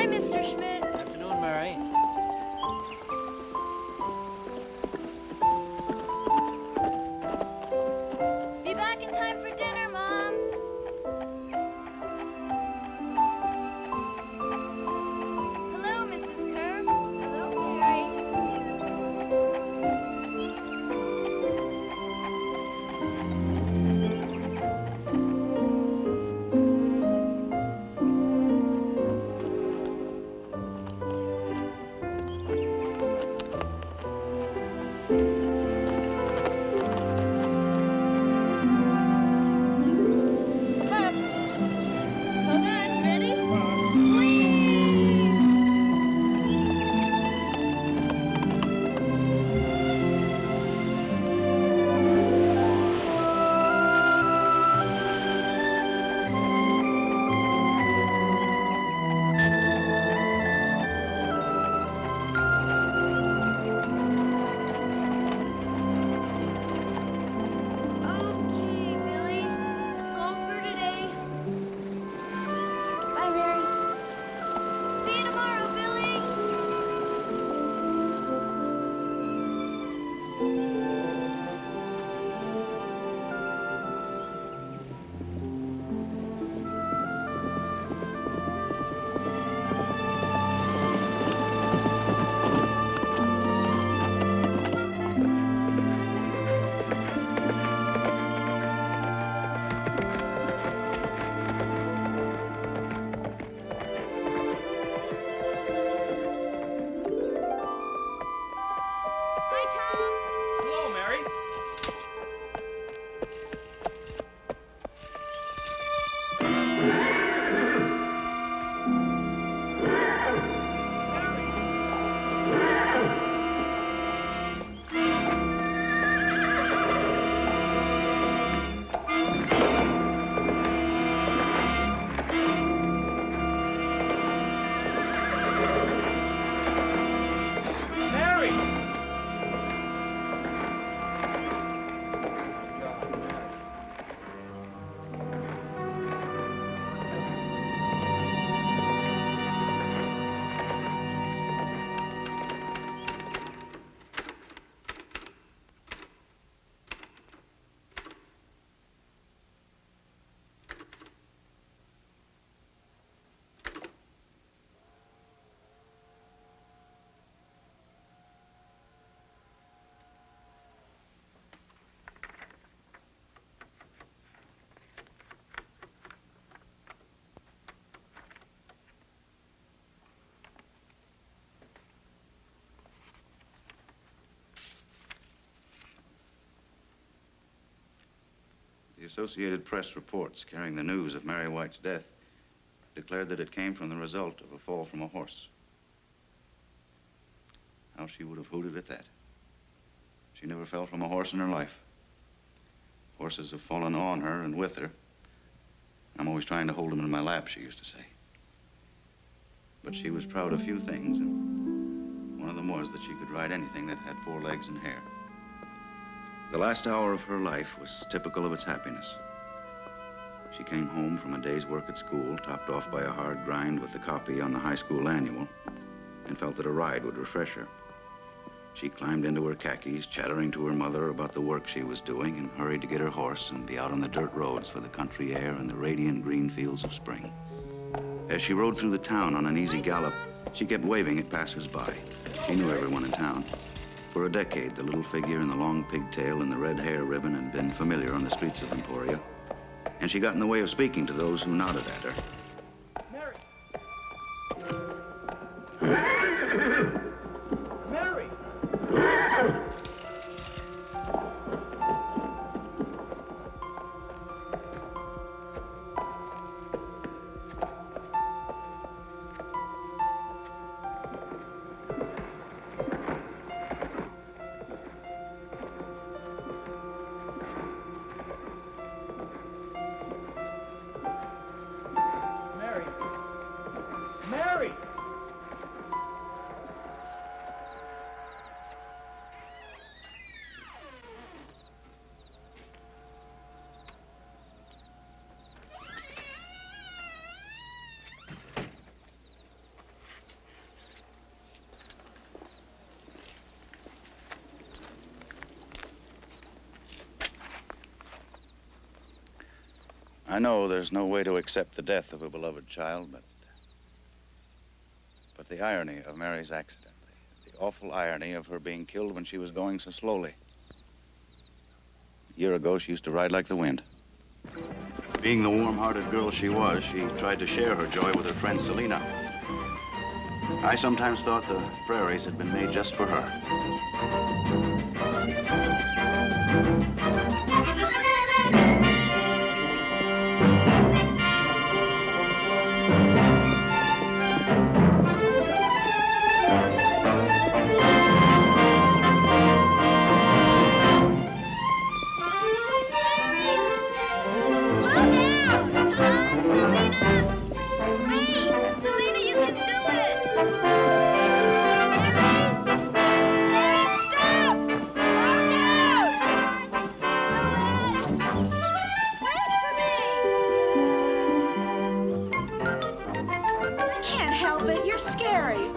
Hi, Mr. Schmidt. Afternoon, Mary. Be back in time for dinner, Mom. Hello, Mrs. Kerr. Hello, Mary. Pop. Hold on. Ready? Please. Okay, Billy. That's all for today. Bye, Mary. See you tomorrow, Billy. Hi, Tom. Hello, Mary. Mary! The Associated Press reports carrying the news of Mary White's death declared that it came from the result of a fall from a horse. How she would have hooted at that. She never fell from a horse in her life. Horses have fallen on her and with her. I'm always trying to hold them in my lap, she used to say. But she was proud of few things, and one of them was that she could ride anything that had 4 legs and hair. The last hour of her life was typical of its happiness. She came home from a day's work at school, topped off by a hard grind with the copy on the high school annual, and felt that a ride would refresh her. She climbed into her khakis, chattering to her mother about the work she was doing, and hurried to get her horse and be out on the dirt roads for the country air and the radiant green fields of spring. As she rode through the town on an easy gallop, she kept waving at passers-by. She knew everyone in town. For a decade, the little figure in the long pigtail and the red hair ribbon had been familiar on the streets of Emporia, and she got in the way of speaking to those who nodded at her. Mary! Mary! I know there's no way to accept the death of a beloved child, but the irony of Mary's accident, the awful irony of her being killed when she was going so slowly. A year ago, she used to ride like the wind. Being the warm-hearted girl she was, she tried to share her joy with her friend Selena. I sometimes thought the prairies had been made just for her. You're scary.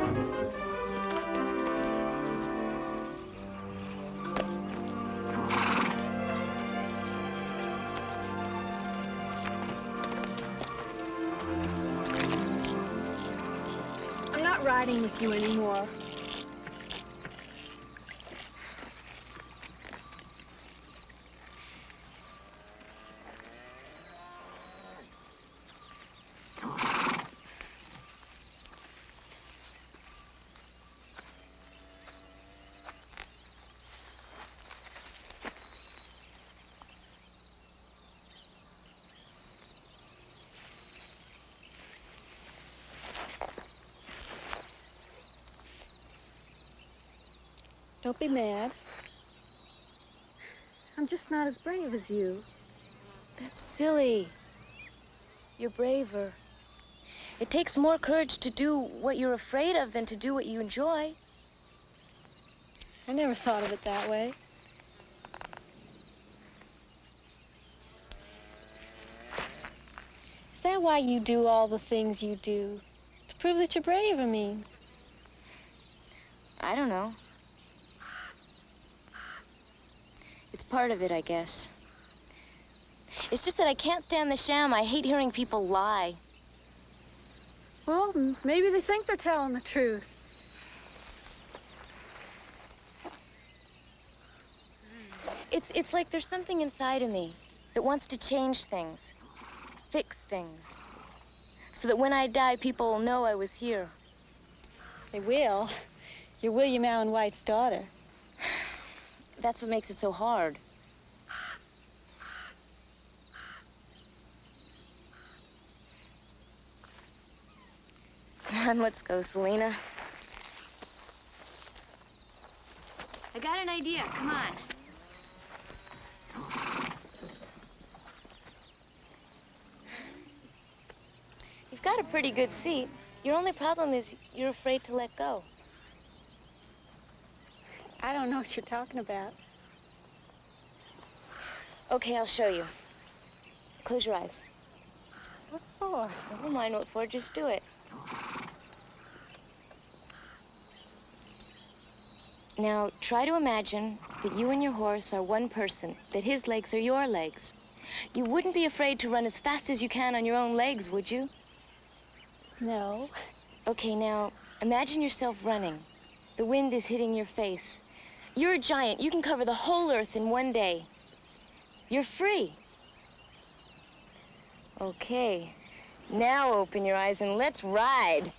I'm not riding with you anymore. Don't be mad. I'm just not as brave as you. That's silly. You're braver. It takes more courage to do what you're afraid of than to do what you enjoy. I never thought of it that way. Is that why you do all the things you do? To prove that you're brave, I mean. I don't know. It's part of it, I guess. It's just that I can't stand the sham. I hate hearing people lie. Well, maybe they think they're telling the truth. It's like there's something inside of me that wants to change things, fix things, so that when I die, people will know I was here. They will. You're William Allen White's daughter. That's what makes it so hard. Come on, let's go, Selena. I got an idea, come on. You've got a pretty good seat. Your only problem is you're afraid to let go. I don't know what you're talking about. Okay, I'll show you. Close your eyes. What for? Never mind what for, just do it. Now, try to imagine that you and your horse are one person, that his legs are your legs. You wouldn't be afraid to run as fast as you can on your own legs, would you? No. Okay, now, imagine yourself running. The wind is hitting your face. You're a giant. You can cover the whole earth in one day. You're free. Okay, now open your eyes and let's ride.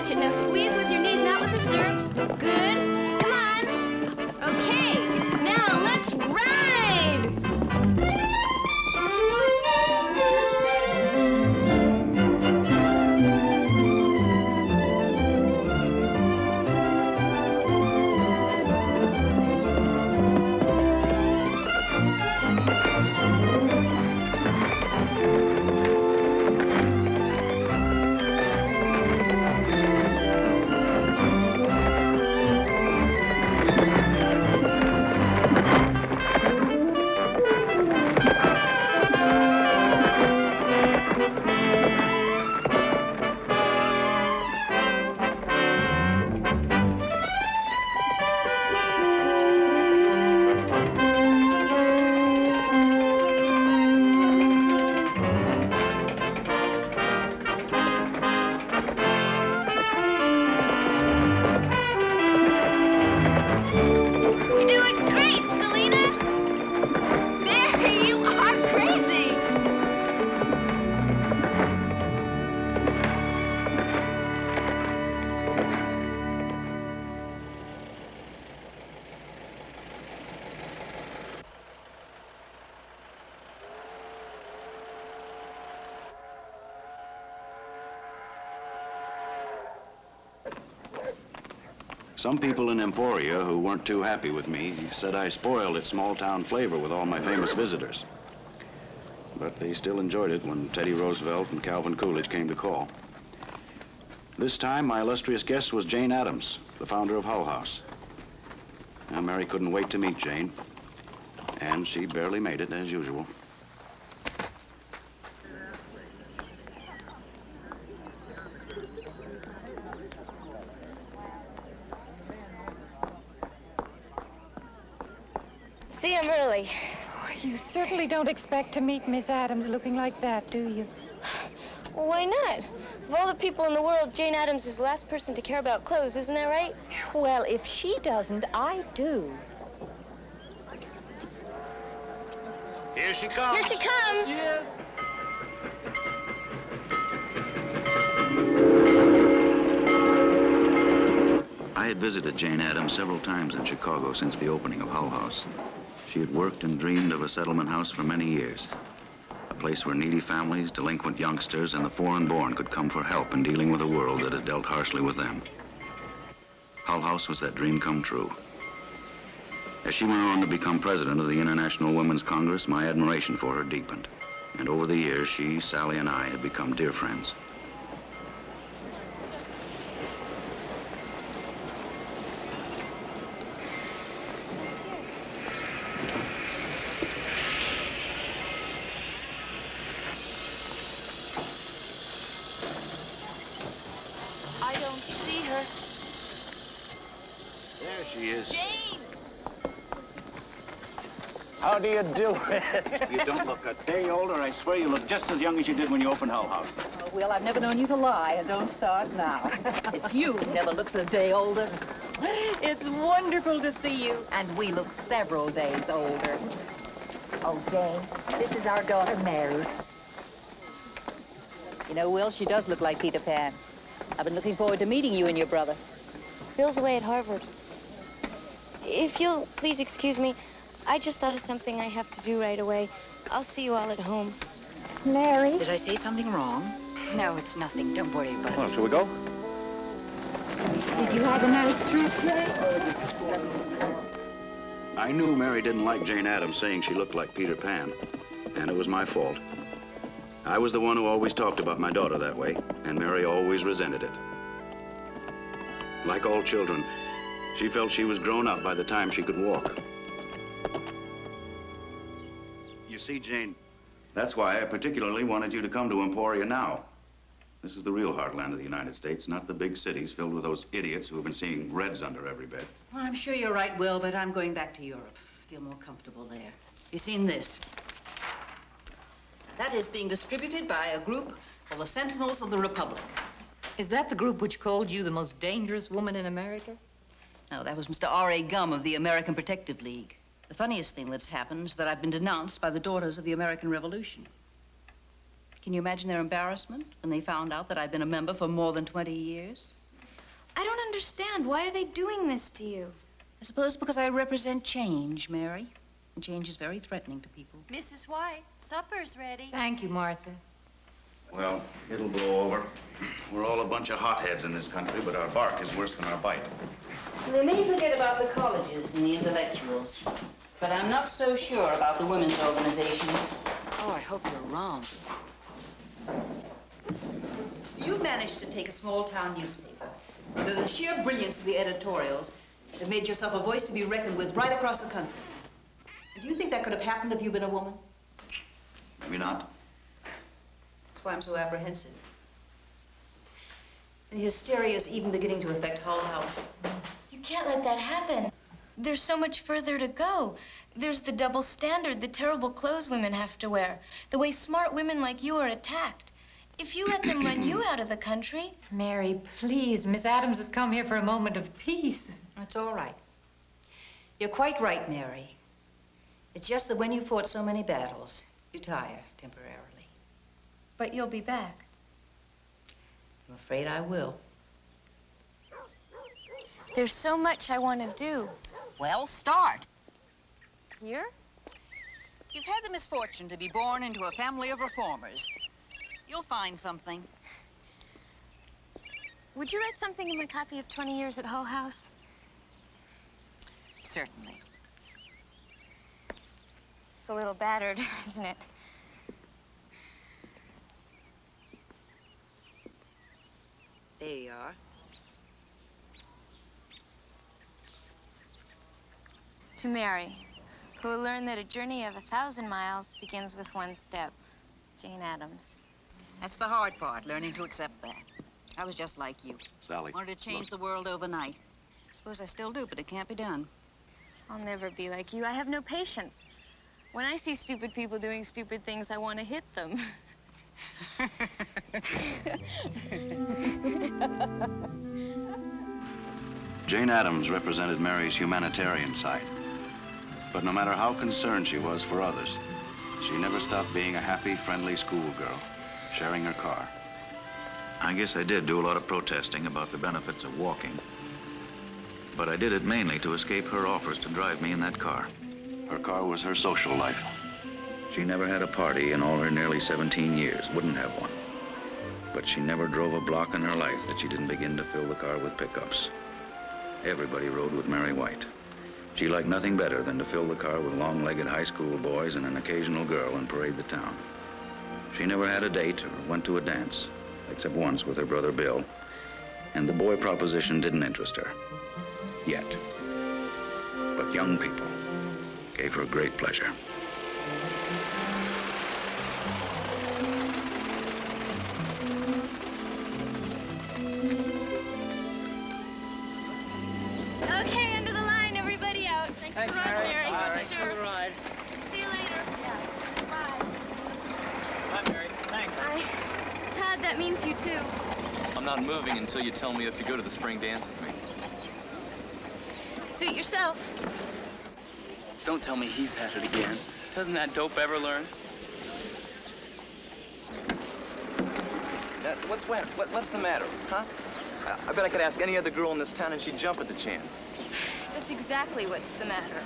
Now squeeze with your knees, not with the stirrups. Good. Come on. Okay. Now let's ride. Some people in Emporia who weren't too happy with me said I spoiled its small-town flavor with all my famous visitors. But they still enjoyed it when Teddy Roosevelt and Calvin Coolidge came to call. This time, my illustrious guest was Jane Addams, the founder of Hull House. Now, Mary couldn't wait to meet Jane, and she barely made it, as usual. See, I'm early. You certainly don't expect to meet Miss Addams looking like that, do you? Why not? Of all the people in the world, Jane Addams is the last person to care about clothes, isn't that right? Well, if she doesn't, I do. Here she comes. Here she comes! Yes. I had visited Jane Addams several times in Chicago since the opening of Hull House. She had worked and dreamed of a settlement house for many years. A place where needy families, delinquent youngsters, and the foreign-born could come for help in dealing with a world that had dealt harshly with them. Hull House was that dream come true. As she went on to become president of the International Women's Congress, my admiration for her deepened. And over the years, she, Sally, and I had become dear friends. I don't see her. There she is. Jane! How do you do it? You don't look a day older. I swear you look just as young as you did when you opened Hull House. Oh, Will, I've never known you to lie, and don't start now. It's you who never looks a day older. It's wonderful to see you, and we look several days older. Oh, Jane, this is our daughter, Mary. You know, Will, she does look like Peter Pan. I've been looking forward to meeting you and your brother. Bill's away at Harvard. If you'll please excuse me, I just thought of something I have to do right away. I'll see you all at home. Mary? Did I say something wrong? No, it's nothing. Don't worry about Well, it. shall we go? Did you have a nice trip, Jane? I knew Mary didn't like Jane Addams saying she looked like Peter Pan, and it was my fault. I was the one who always talked about my daughter that way, and Mary always resented it. Like all children, she felt she was grown up by the time she could walk. You see, Jane, that's why I particularly wanted you to come to Emporia now. This is the real heartland of the United States, not the big cities filled with those idiots who have been seeing reds under every bed. Well, I'm sure you're right, Will, but I'm going back to Europe. I feel more comfortable there. You seen this? That is being distributed by a group called the Sentinels of the Republic. Is that the group which called you the most dangerous woman in America? No, that was Mr. R.A. Gum of the American Protective League. The funniest thing that's happened is that I've been denounced by the Daughters of the American Revolution. Can you imagine their embarrassment when they found out that I'd been a member for more than 20 years? I don't understand. Why are they doing this to you? I suppose because I represent change, Mary. And change is very threatening to people. Mrs. White, supper's ready. Thank you, Martha. Well, it'll blow over. We're all a bunch of hotheads in this country, but our bark is worse than our bite. They may forget about the colleges and the intellectuals, but I'm not so sure about the women's organizations. Oh, I hope you're wrong. You managed to take a small-town newspaper. With the sheer brilliance of the editorials, have made yourself a voice to be reckoned with right across the country. And do you think that could have happened if you'd been a woman? Maybe not. That's why I'm so apprehensive. The hysteria is even beginning to affect Hull House. You can't let that happen. There's so much further to go. There's the double standard, the terrible clothes women have to wear, the way smart women like you are attacked. If you let them run you out of the country... Mary, please. Miss Addams has come here for a moment of peace. It's all right. You're quite right, Mary. It's just that when you fought so many battles, you tire temporarily. But you'll be back. I'm afraid I will. There's so much I want to do. Well, start. Here? You've had the misfortune to be born into a family of reformers. You'll find something. Would you write something in my copy of 20 Years at Hull House? Certainly. It's a little battered, isn't it? There you are. To Mary, who will learn that a journey of 1,000 miles begins with one step. Jane Addams. That's the hard part, learning to accept that. I was just like you. Sally. Wanted to change look. the world overnight. Suppose I still do, but it can't be done. I'll never be like you. I have no patience. When I see stupid people doing stupid things, I want to hit them. Jane Addams represented Mary's humanitarian side. But no matter how concerned she was for others, she never stopped being a happy, friendly schoolgirl, sharing her car. I guess I did do a lot of protesting about the benefits of walking. But I did it mainly to escape her offers to drive me in that car. Her car was her social life. She never had a party in all her nearly 17 years, wouldn't have one. But she never drove a block in her life that she didn't begin to fill the car with pickups. Everybody rode with Mary White. She liked nothing better than to fill the car with long-legged high school boys and an occasional girl and parade the town. She never had a date or went to a dance, except once with her brother Bill. And the boy proposition didn't interest her. Yet. But young people gave her great pleasure. Okay, end of the line, everybody out. Thanks for running, Mary. Thanks for the ride. See you later. Yeah. Bye. Bye, Mary. Thanks. Bye. Todd, that means you too. I'm not moving until you tell me if you go to the spring dance with me. Suit yourself. Don't tell me he's at it again. Doesn't that dope ever learn? What's the matter, huh? I bet I could ask any other girl in this town and she'd jump at the chance. That's exactly what's the matter.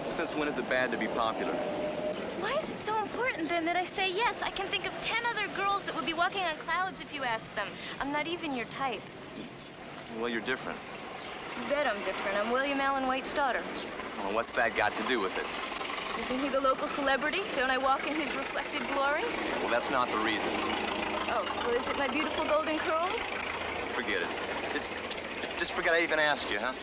Well, since when is it bad to be popular? Why is it so important then that I say yes? I can think of 10 other girls that would be walking on clouds if you asked them. I'm not even your type. Well, you're different. You bet I'm different. I'm William Allen White's daughter. Well, what's that got to do with it? Isn't he the local celebrity? Don't I walk in his reflected glory? Well, that's not the reason. Oh, well, is it my beautiful golden curls? Forget it. Just forget I even asked you, huh?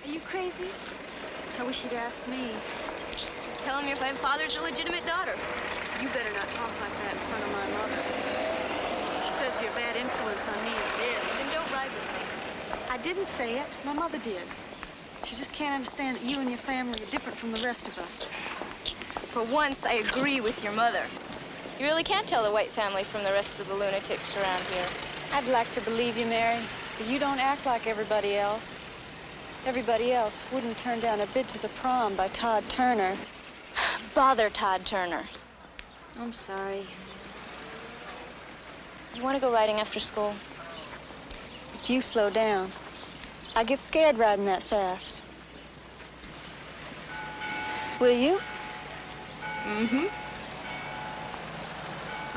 Are you crazy? I wish you'd asked me. Just tell him your father's illegitimate daughter. You better not talk like that in front of my mother. She says you're a bad influence on me as it is. Then don't ride with me. I didn't say it. My mother did. She just can't understand that you and your family are different from the rest of us. For once, I agree with your mother. You really can't tell the White family from the rest of the lunatics around here. I'd like to believe you, Mary, but you don't act like everybody else. Everybody else wouldn't turn down a bid to the prom by Todd Turner. Bother Todd Turner. I'm sorry. You want to go riding after school? If you slow down, I get scared riding that fast. Will you? Mm-hmm.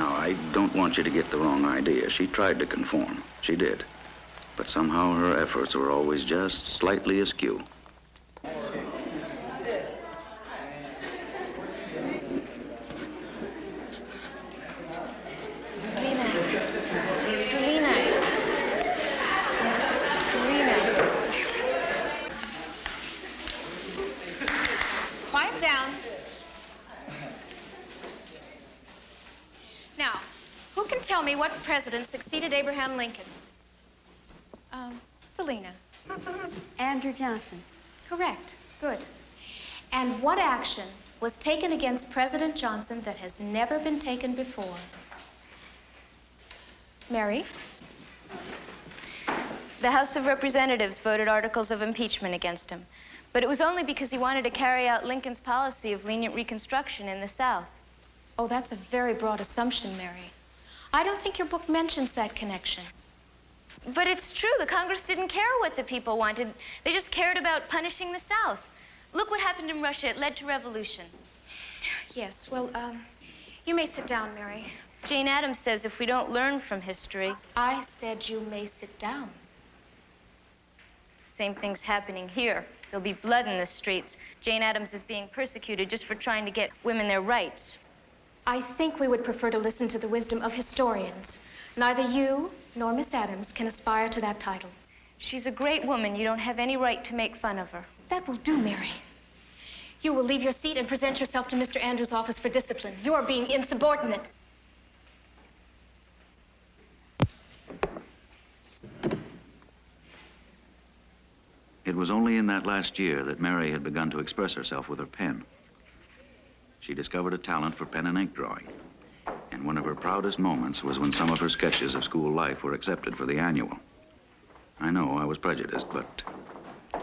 Now, I don't want you to get the wrong idea. She tried to conform. She did. But somehow her efforts were always just slightly askew. Selena. Quiet down. Now, who can tell me what president succeeded Abraham Lincoln? Selena. Andrew Johnson. Correct. Good. And what action was taken against President Johnson that has never been taken before? Mary? The House of Representatives voted articles of impeachment against him. But it was only because he wanted to carry out Lincoln's policy of lenient Reconstruction in the South. Oh, that's a very broad assumption, Mary. I don't think your book mentions that connection. But it's true. The Congress didn't care what the people wanted. They just cared about punishing the South. Look what happened in Russia. It led to revolution. Yes, well, you may sit down, Mary. Jane Addams says if we don't learn from history... I said you may sit down. Same thing's happening here. There'll be blood in the streets. Jane Addams is being persecuted just for trying to get women their rights. I think we would prefer to listen to the wisdom of historians. Neither you nor Miss Addams can aspire to that title. She's a great woman. You don't have any right to make fun of her. That will do, Mary. You will leave your seat and present yourself to Mr. Andrews' office for discipline. You are being insubordinate. It was only in that last year that Mary had begun to express herself with her pen. She discovered a talent for pen and ink drawing. And one of her proudest moments was when some of her sketches of school life were accepted for the annual. I know I was prejudiced, but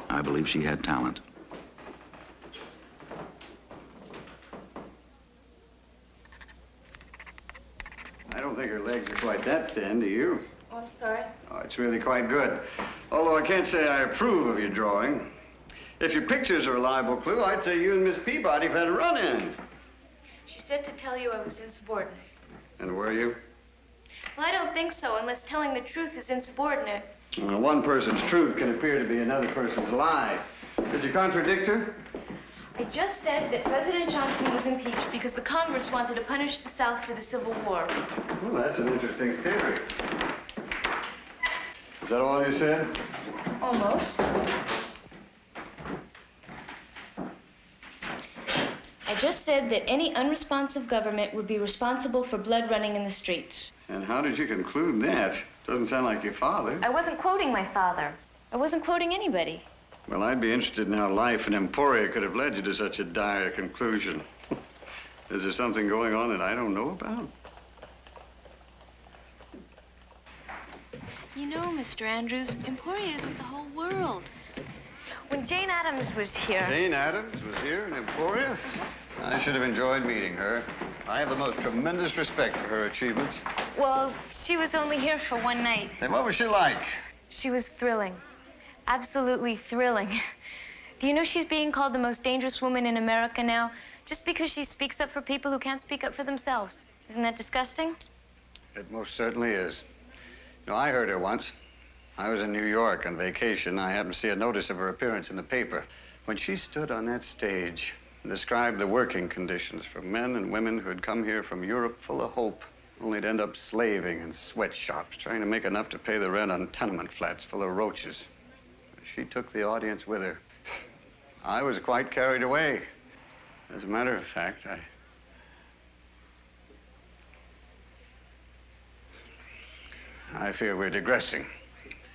I believe she had talent. I don't think her legs are quite that thin, do you? Oh, I'm sorry. Oh, it's really quite good. Although I can't say I approve of your drawing. If your pictures are a liable clue, I'd say you and Miss Peabody have had a run-in. She said to tell you I was insubordinate. And were you? Well, I don't think so, unless telling the truth is insubordinate. Well, one person's truth can appear to be another person's lie. Did you contradict her? I just said that President Johnson was impeached because the Congress wanted to punish the South for the Civil War. Well, that's an interesting theory. Is that all you said? Almost. I just said that any unresponsive government would be responsible for blood running in the streets. And how did you conclude that? Doesn't sound like your father. I wasn't quoting my father. I wasn't quoting anybody. Well, I'd be interested in how life in Emporia could have led you to such a dire conclusion. Is there something going on that I don't know about? You know, Mr. Andrews, Emporia isn't the whole world. When Jane Addams was here... Jane Addams was here in Emporia? I should have enjoyed meeting her. I have the most tremendous respect for her achievements. Well, she was only here for one night. And what was she like? She was thrilling. Absolutely thrilling. Do you know she's being called the most dangerous woman in America now, just because she speaks up for people who can't speak up for themselves? Isn't that disgusting? It most certainly is. You know, I heard her once. I was in New York on vacation. I happened to see a notice of her appearance in the paper. When she stood on that stage and described the working conditions for men and women who had come here from Europe full of hope, only to end up slaving in sweatshops, trying to make enough to pay the rent on tenement flats full of roaches. She took the audience with her. I was quite carried away. As a matter of fact, I fear we're digressing.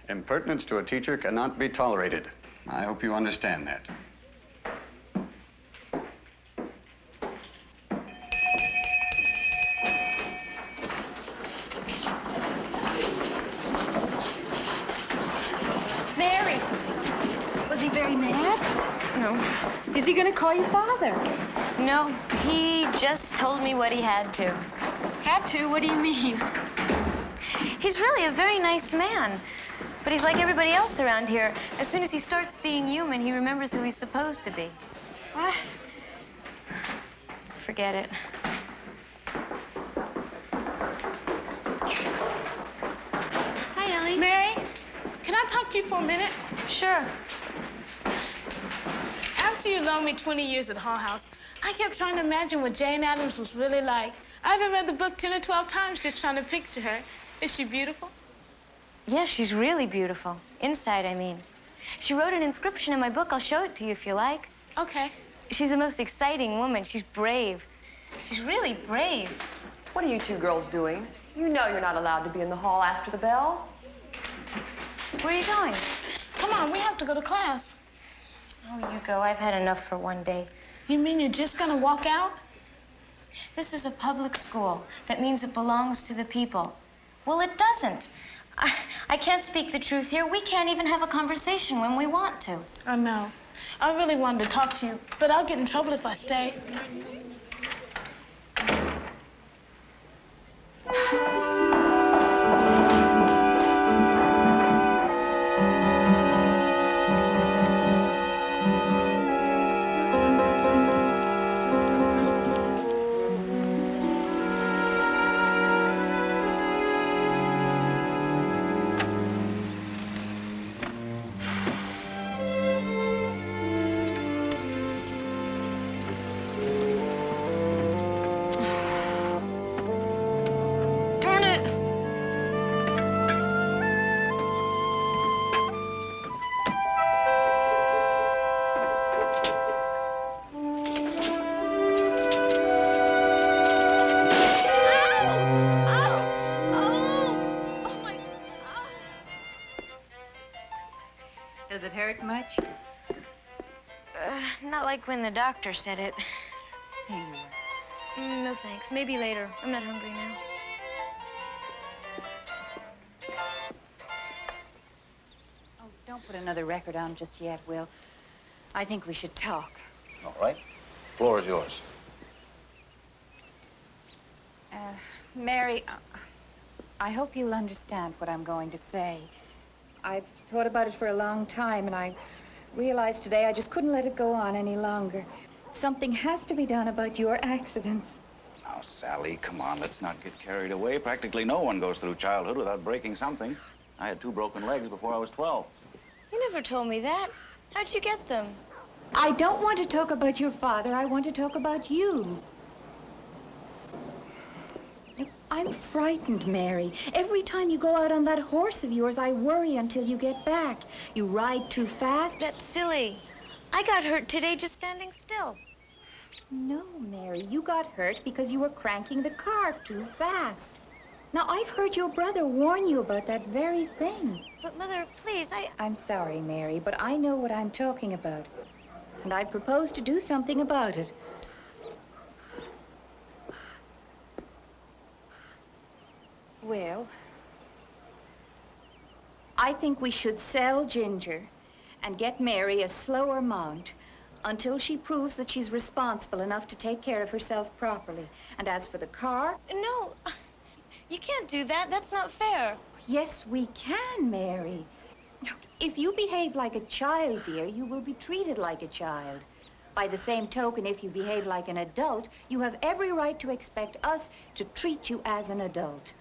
Impertinence to a teacher cannot be tolerated. I hope you understand that. Mary, was he very mad? No. Is he going to call you father? No, he just told me what he had to. Had to? What do you mean? He's really a very nice man. But he's like everybody else around here. As soon as he starts being human, he remembers who he's supposed to be. What? Forget it. Hi, Ellie. Mary, can I talk to you for a minute? Sure. After you loaned me 20 years at Hull House, I kept trying to imagine what Jane Addams was really like. I even read the book 10 or 12 times just trying to picture her. Is she beautiful? Yeah, she's really beautiful. Inside, I mean. She wrote an inscription in my book. I'll show it to you if you like. Okay. She's the most exciting woman. She's brave. She's really brave. What are you two girls doing? You know you're not allowed to be in the hall after the bell. Where are you going? Come on, we have to go to class. Oh, you go. I've had enough for one day. You mean you're just gonna walk out? This is a public school. That means it belongs to the people. Well, it doesn't. I can't speak the truth here. We can't even have a conversation when we want to. I know. I really wanted to talk to you, but I'll get in trouble if I stay. Does it hurt much? Not like when the doctor said it. Here you are. No thanks. Maybe later. I'm not hungry now. Oh, don't put another record on just yet, Will. I think we should talk. All right. Floor is yours. Mary, I hope you'll understand what I'm going to say. I've thought about it for a long time, and I realized today I just couldn't let it go on any longer. Something has to be done about your accidents. Now, Sally, come on, let's not get carried away. Practically no one goes through childhood without breaking something. I had 2 broken legs before I was 12. You never told me that. How'd you get them? I don't want to talk about your father. I want to talk about you. I'm frightened, Mary. Every time you go out on that horse of yours, I worry until you get back. You ride too fast. That's silly. I got hurt today just standing still. No, Mary, you got hurt because you were cranking the car too fast. Now, I've heard your brother warn you about that very thing. But, Mother, please, I'm sorry, Mary, but I know what I'm talking about. And I propose to do something about it. Well, I think we should sell Ginger and get Mary a slower mount until she proves that she's responsible enough to take care of herself properly. And as for the car... No, you can't do that. That's not fair. Yes, we can, Mary. If you behave like a child, dear, you will be treated like a child. By the same token, if you behave like an adult, you have every right to expect us to treat you as an adult.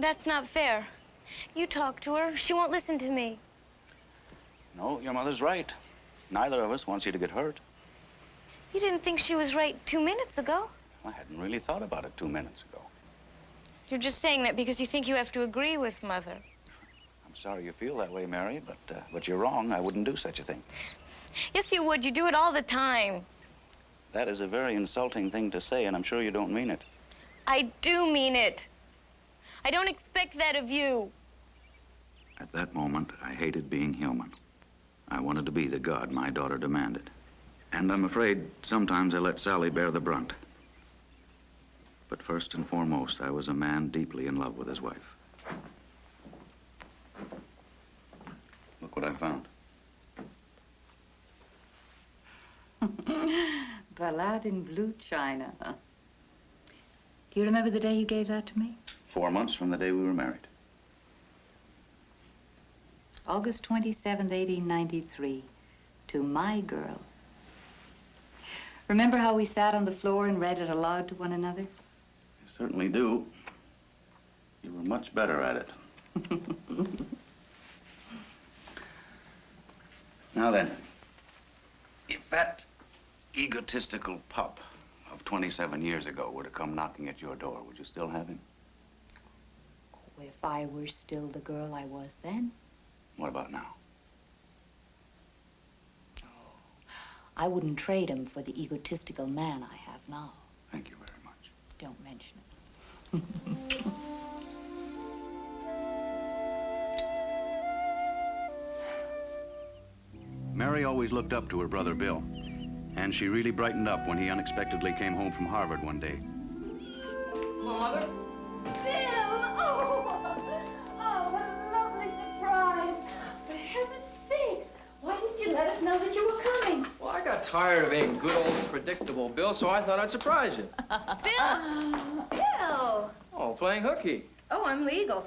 That's not fair. You talk to her. She won't listen to me. No, your mother's right. Neither of us wants you to get hurt. You didn't think she was right 2 minutes ago. I hadn't really thought about it 2 minutes ago. You're just saying that because you think you have to agree with Mother. I'm sorry you feel that way, Mary, but you're wrong. I wouldn't do such a thing. Yes, you would. You do it all the time. That is a very insulting thing to say, and I'm sure you don't mean it. I do mean it. I don't expect that of you. At that moment, I hated being human. I wanted to be the god my daughter demanded. And I'm afraid sometimes I let Sally bear the brunt. But first and foremost, I was a man deeply in love with his wife. Look what I found. Ballade in blue china. Do you remember the day you gave that to me? 4 months from the day we were married. August 27th, 1893. To my girl. Remember how we sat on the floor and read it aloud to one another? I certainly do. You were much better at it. Now then, if that egotistical pup of 27 years ago were to come knocking at your door, would you still have him? If I were still the girl I was then. What about now? I wouldn't trade him for the egotistical man I have now. Thank you very much. Don't mention it. Mary always looked up to her brother Bill, and she really brightened up when he unexpectedly came home from Harvard one day. Mother? Bill! Oh, what a lovely surprise. For heaven's sakes, why didn't you let us know that you were coming? Well, I got tired of being good old predictable Bill, so I thought I'd surprise you. Bill! Oh, playing hooky. Oh, I'm legal.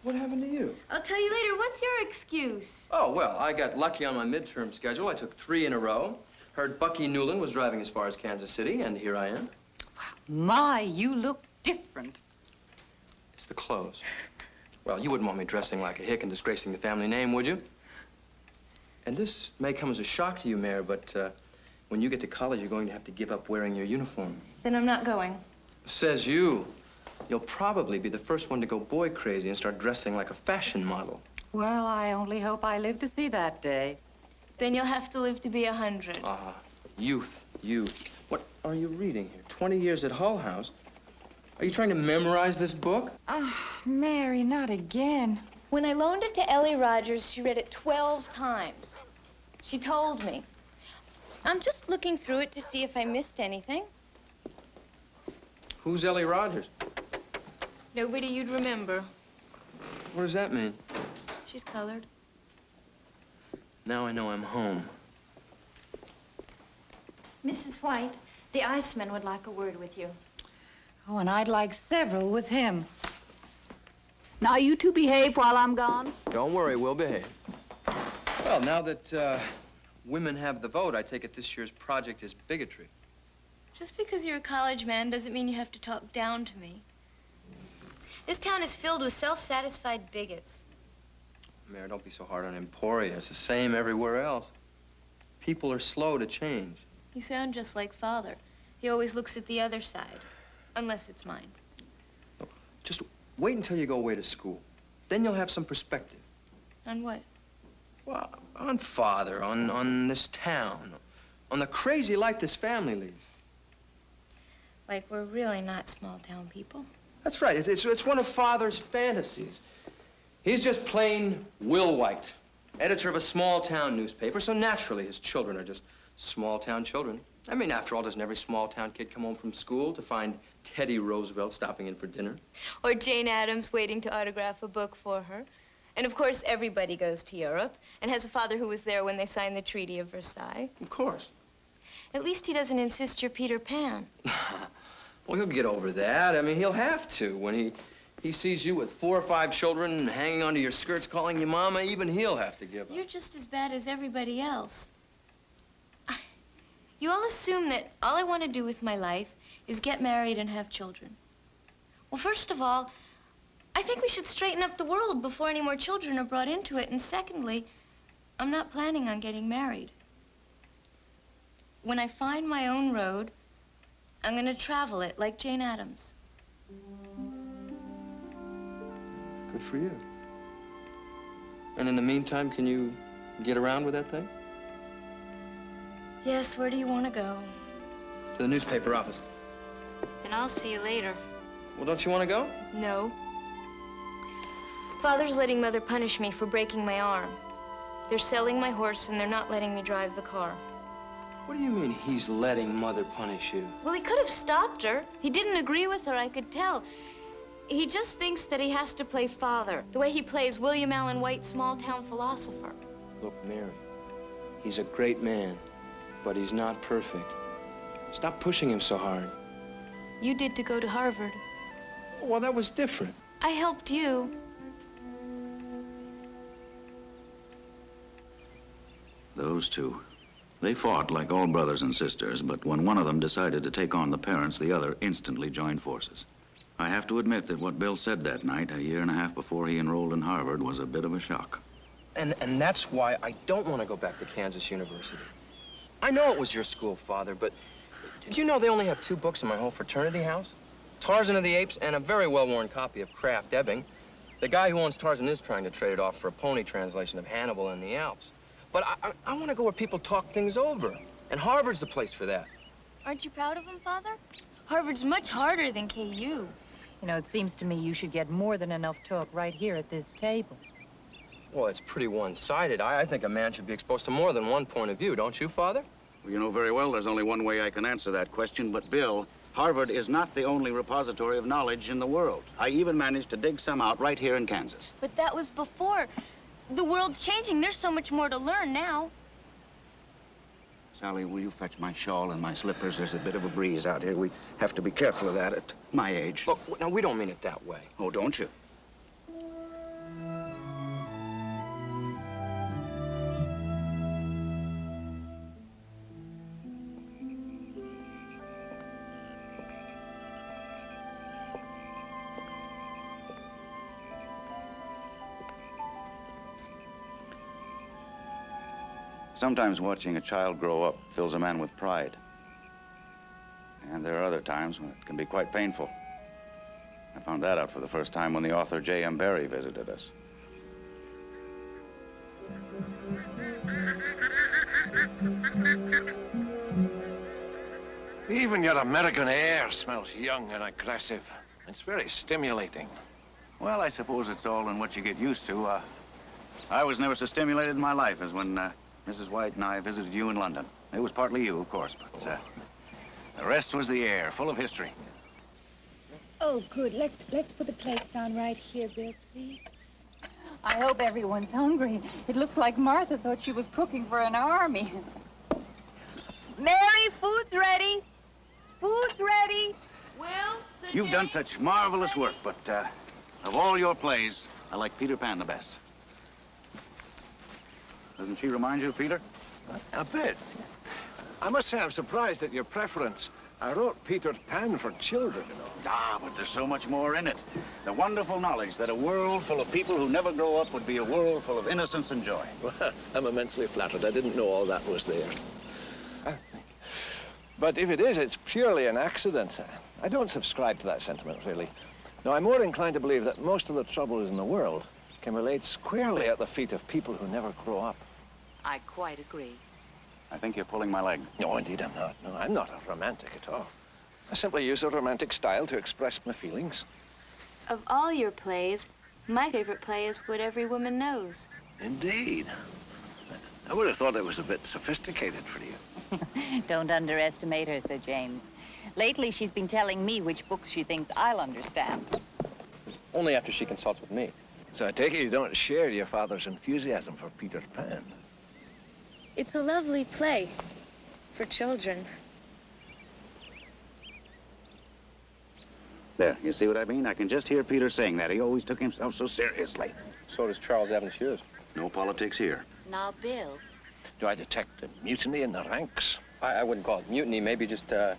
What happened to you? I'll tell you later. What's your excuse? Oh, well, I got lucky on my midterm schedule. I took 3 in a row. Heard Bucky Newland was driving as far as Kansas City, and here I am. My, you look different. It's the clothes. Well, you wouldn't want me dressing like a hick and disgracing the family name, would you? And this may come as a shock to you, Mayor, but when you get to college, you're going to have to give up wearing your uniform. Then I'm not going. Says you. You'll probably be the first one to go boy crazy and start dressing like a fashion model. Well, I only hope I live to see that day. Then you'll have to live to be 100. Youth, youth. What are you reading here? 20 years at Hull House? Are you trying to memorize this book? Oh, Mary, not again. When I loaned it to Ellie Rogers, she read it 12 times. She told me. I'm just looking through it to see if I missed anything. Who's Ellie Rogers? Nobody you'd remember. What does that mean? She's colored. Now I know I'm home. Mrs. White, the Iceman would like a word with you. Oh, and I'd like several with him. Now you two behave while I'm gone. Don't worry, we'll behave. Well, now that women have the vote, I take it this year's project is bigotry. Just because you're a college man doesn't mean you have to talk down to me. This town is filled with self-satisfied bigots. Mary, don't be so hard on Emporia. It's the same everywhere else. People are slow to change. You sound just like Father. He always looks at the other side, unless it's mine. Look, just wait until you go away to school. Then you'll have some perspective. On what? Well, on Father, on this town, on the crazy life this family leads. Like we're really not small-town people. That's right. It's one of Father's fantasies. He's just plain Will White, editor of a small-town newspaper, so naturally his children are just small-town children. I mean, after all, doesn't every small-town kid come home from school to find Teddy Roosevelt stopping in for dinner? Or Jane Addams waiting to autograph a book for her. And of course, everybody goes to Europe and has a father who was there when they signed the Treaty of Versailles. Of course. At least he doesn't insist you're Peter Pan. Well, he'll get over that. I mean, he'll have to. When he sees you with 4 or 5 children hanging onto your skirts calling you mama, even he'll have to give up. You're just as bad as everybody else. You all assume that all I want to do with my life is get married and have children. Well, first of all, I think we should straighten up the world before any more children are brought into it. And secondly, I'm not planning on getting married. When I find my own road, I'm going to travel it like Jane Addams. Good for you. And in the meantime, can you get around with that thing? Yes, where do you want to go? To the newspaper office. Then I'll see you later. Well, don't you want to go? No. Father's letting Mother punish me for breaking my arm. They're selling my horse and they're not letting me drive the car. What do you mean he's letting Mother punish you? Well, he could have stopped her. He didn't agree with her, I could tell. He just thinks that he has to play Father, the way he plays William Allen White, small-town philosopher. Look, Mary, he's a great man, but he's not perfect. Stop pushing him so hard. You did to go to Harvard. Well, that was different. I helped you. Those two. They fought like all brothers and sisters, but when one of them decided to take on the parents, the other instantly joined forces. I have to admit that what Bill said that night, a year and a half before he enrolled in Harvard, was a bit of a shock. And that's why I don't want to go back to Kansas University. I know it was your school, Father, but did you know they only have 2 books in my whole fraternity house? Tarzan of the Apes and a very well-worn copy of Kraft Ebing. The guy who owns Tarzan is trying to trade it off for a pony translation of Hannibal in the Alps. But I want to go where people talk things over. And Harvard's the place for that. Aren't you proud of him, Father? Harvard's much harder than KU. You know, it seems to me you should get more than enough talk right here at this table. Well, it's pretty one-sided. I think a man should be exposed to more than one point of view, don't you, Father? Well, you know very well there's only one way I can answer that question, but Bill, Harvard is not the only repository of knowledge in the world. I even managed to dig some out right here in Kansas. But that was before. The world's changing. There's so much more to learn now. Sally, will you fetch my shawl and my slippers? There's a bit of a breeze out here. We have to be careful of that at my age. Look, now, we don't mean it that way. Oh, don't you? Sometimes watching a child grow up fills a man with pride. And there are other times when it can be quite painful. I found that out for the first time when the author J.M. Barrie visited us. Even your American air smells young and aggressive. It's very stimulating. Well, I suppose it's all in what you get used to. I was never so stimulated in my life as when Mrs. White and I visited you in London. It was partly you, of course, but the rest was the air, full of history. Oh, good. Let's put the plates down right here, Bill, please. I hope everyone's hungry. It looks like Martha thought she was cooking for an army. Mary, food's ready. Food's ready. Will, You've done such marvelous work, but of all your plays, I like Peter Pan the best. Doesn't she remind you of Peter? A bit. I must say I'm surprised at your preference. I wrote Peter Pan for children, you know. Ah, but there's so much more in it. The wonderful knowledge that a world full of people who never grow up would be a world full of innocence and joy. Well, I'm immensely flattered. I didn't know all that was there. But if it is, it's purely an accident. I don't subscribe to that sentiment, really. No, I'm more inclined to believe that most of the troubles in the world can be laid squarely at the feet of people who never grow up. I quite agree. I think you're pulling my leg. No, indeed I'm not. No, I'm not a romantic at all. I simply use a romantic style to express my feelings. Of all your plays, my favorite play is What Every Woman Knows. Indeed. I would have thought it was a bit sophisticated for you. Don't underestimate her, Sir James. Lately, she's been telling me which books she thinks I'll understand. Only after she consults with me. So I take it you don't share your father's enthusiasm for Peter Pan. It's a lovely play for children. There, you see what I mean? I can just hear Peter saying that. He always took himself so seriously. So does Charles Evans Hughes. No politics here. Now, Bill. Do I detect a mutiny in the ranks? I wouldn't call it mutiny, maybe just a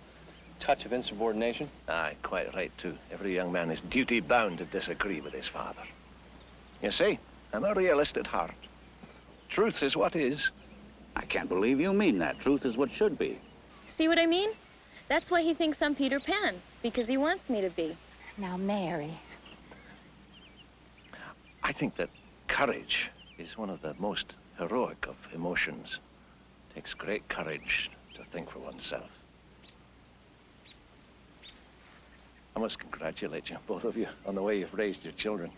touch of insubordination. Aye, quite right, too. Every young man is duty-bound to disagree with his father. You see, I'm a realist at heart. Truth is what is. I can't believe you mean that. Truth is what should be. See what I mean? That's why he thinks I'm Peter Pan, because he wants me to be. Now, Mary. I think that courage is one of the most heroic of emotions. It takes great courage to think for oneself. I must congratulate you, both of you, on the way you've raised your children.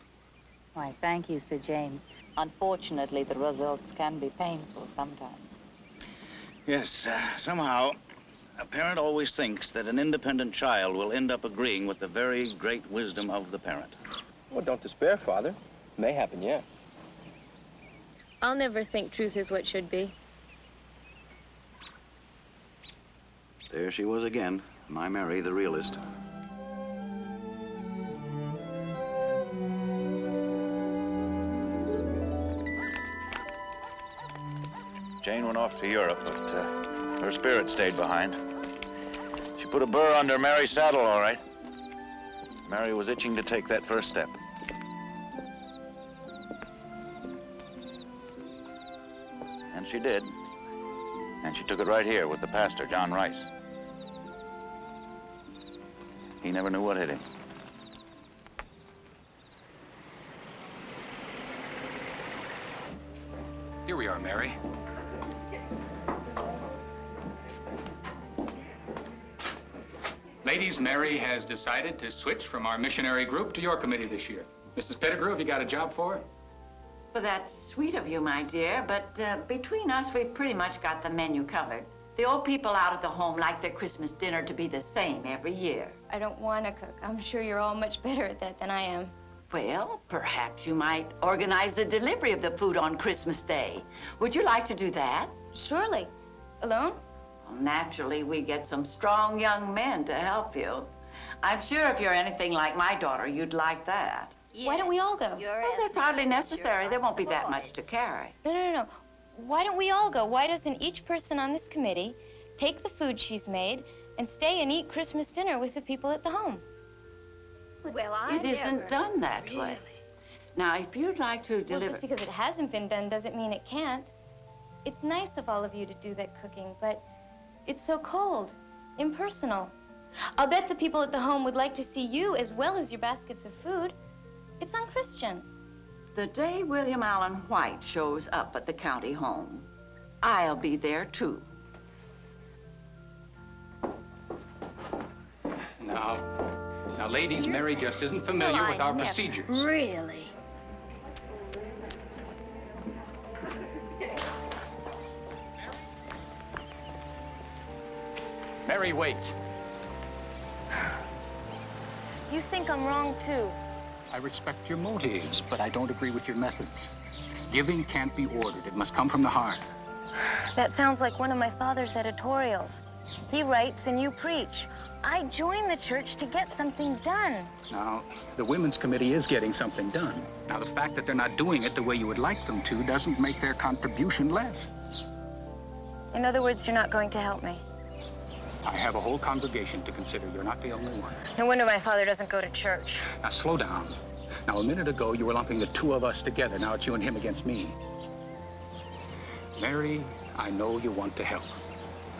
Why, thank you, Sir James. Unfortunately, the results can be painful sometimes. Yes, somehow, a parent always thinks that an independent child will end up agreeing with the very great wisdom of the parent. Well, don't despair, Father. It may happen yet. I'll never think truth is what should be. There she was again, my Mary, the realist. Jane went off to Europe, but her spirit stayed behind. She put a burr under Mary's saddle, all right. Mary was itching to take that first step. And she did. And she took it right here with the pastor, John Rice. He never knew what hit him. Here we are, Mary. Ladies, Mary has decided to switch from our missionary group to your committee this year. Mrs. Pettigrew, have you got a job for her? Well, that's sweet of you, my dear, but between us, we've pretty much got the menu covered. The old people out at the home like their Christmas dinner to be the same every year. I don't want to cook. I'm sure you're all much better at that than I am. Well, perhaps you might organize the delivery of the food on Christmas Day. Would you like to do that? Surely. Alone? Well, naturally, we get some strong young men to help you. I'm sure if you're anything like my daughter, you'd like that. Why don't we all go? Well, that's hardly necessary. There won't be that much to carry. No. Why don't we all go? Why doesn't each person on this committee take the food she's made and stay and eat Christmas dinner with the people at the home? Well, It isn't done that way. Now, if you'd like to Well, deliver... just because it hasn't been done doesn't mean it can't. It's nice of all of you to do that cooking, but it's so cold, impersonal. I'll bet the people at the home would like to see you as well as your baskets of food. It's unchristian. The day William Allen White shows up at the county home, I'll be there, too. Now, ladies, Mary just isn't familiar with our procedures. Really? Mary, wait. You think I'm wrong, too. I respect your motives, but I don't agree with your methods. Giving can't be ordered. It must come from the heart. That sounds like one of my father's editorials. He writes and you preach. I joined the church to get something done. Now, the Women's Committee is getting something done. Now, the fact that they're not doing it the way you would like them to doesn't make their contribution less. In other words, you're not going to help me. I have a whole congregation to consider. You're not the only one. No wonder my father doesn't go to church. Now, slow down. Now, a minute ago, you were lumping the two of us together. Now it's you and him against me. Mary, I know you want to help.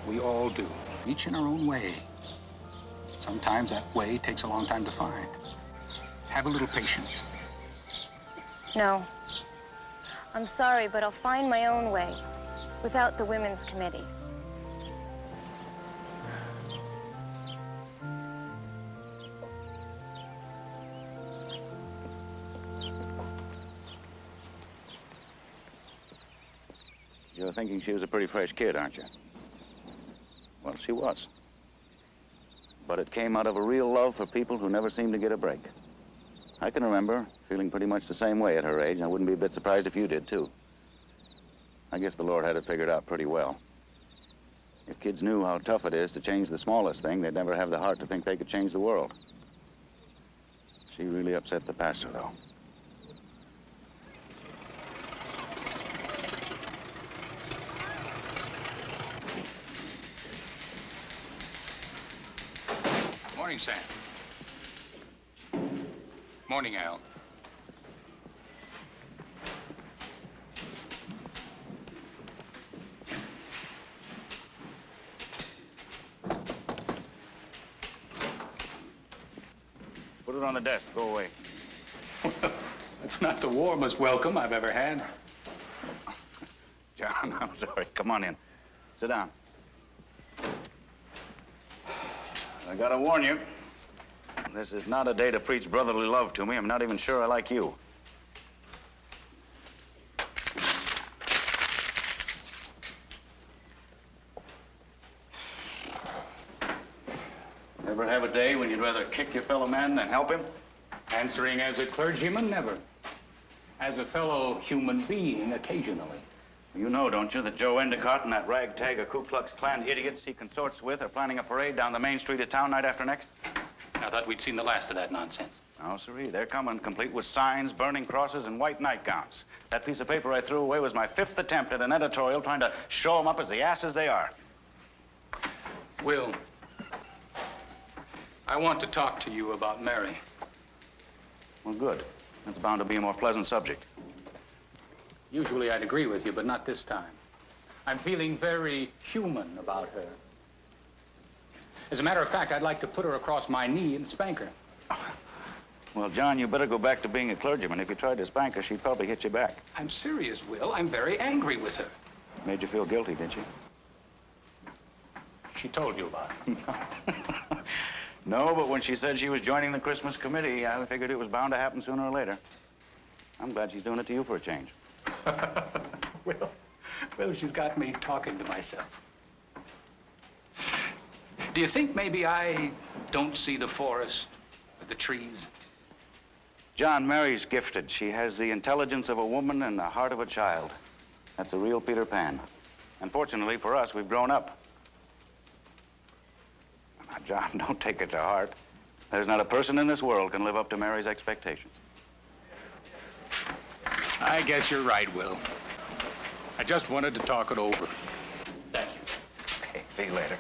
We all do, each in our own way. Sometimes that way takes a long time to find. Have a little patience. No. I'm sorry, but I'll find my own way without the Women's Committee. You're thinking she was a pretty fresh kid, aren't you? Well, she was. But it came out of a real love for people who never seemed to get a break. I can remember feeling pretty much the same way at her age, and I wouldn't be a bit surprised if you did, too. I guess the Lord had it figured out pretty well. If kids knew how tough it is to change the smallest thing, they'd never have the heart to think they could change the world. She really upset the pastor, though. Morning, Sam. Morning, Al. Put it on the desk. Go away. It's not the warmest welcome I've ever had. John, I'm sorry. Come on in. Sit down. I gotta warn you, this is not a day to preach brotherly love to me. I'm not even sure I like you. Ever have a day when you'd rather kick your fellow man than help him? Answering as a clergyman, never. As a fellow human being, occasionally. You know, don't you, that Joe Endicott and that ragtag of Ku Klux Klan idiots he consorts with are planning a parade down the main street of town night after next? I thought we'd seen the last of that nonsense. No, sirree. They're coming complete with signs, burning crosses, and white nightgowns. That piece of paper I threw away was my 5th attempt at an editorial trying to show them up as the asses they are. Will, I want to talk to you about Mary. Well, good. That's bound to be a more pleasant subject. Usually I'd agree with you, but not this time. I'm feeling very human about her. As a matter of fact, I'd like to put her across my knee and spank her. Well, John, you better go back to being a clergyman. If you tried to spank her, she'd probably hit you back. I'm serious, Will. I'm very angry with her. Made you feel guilty, didn't she? She told you about it. No, but when she said she was joining the Christmas committee, I figured it was bound to happen sooner or later. I'm glad she's doing it to you for a change. Well, she's got me talking to myself. Do you think maybe I don't see the forest, or the trees? John, Mary's gifted. She has the intelligence of a woman and the heart of a child. That's a real Peter Pan. Unfortunately for us, we've grown up. Now, John, don't take it to heart. There's not a person in this world can live up to Mary's expectations. I guess you're right, Will. I just wanted to talk it over. Thank you. Okay, see you later.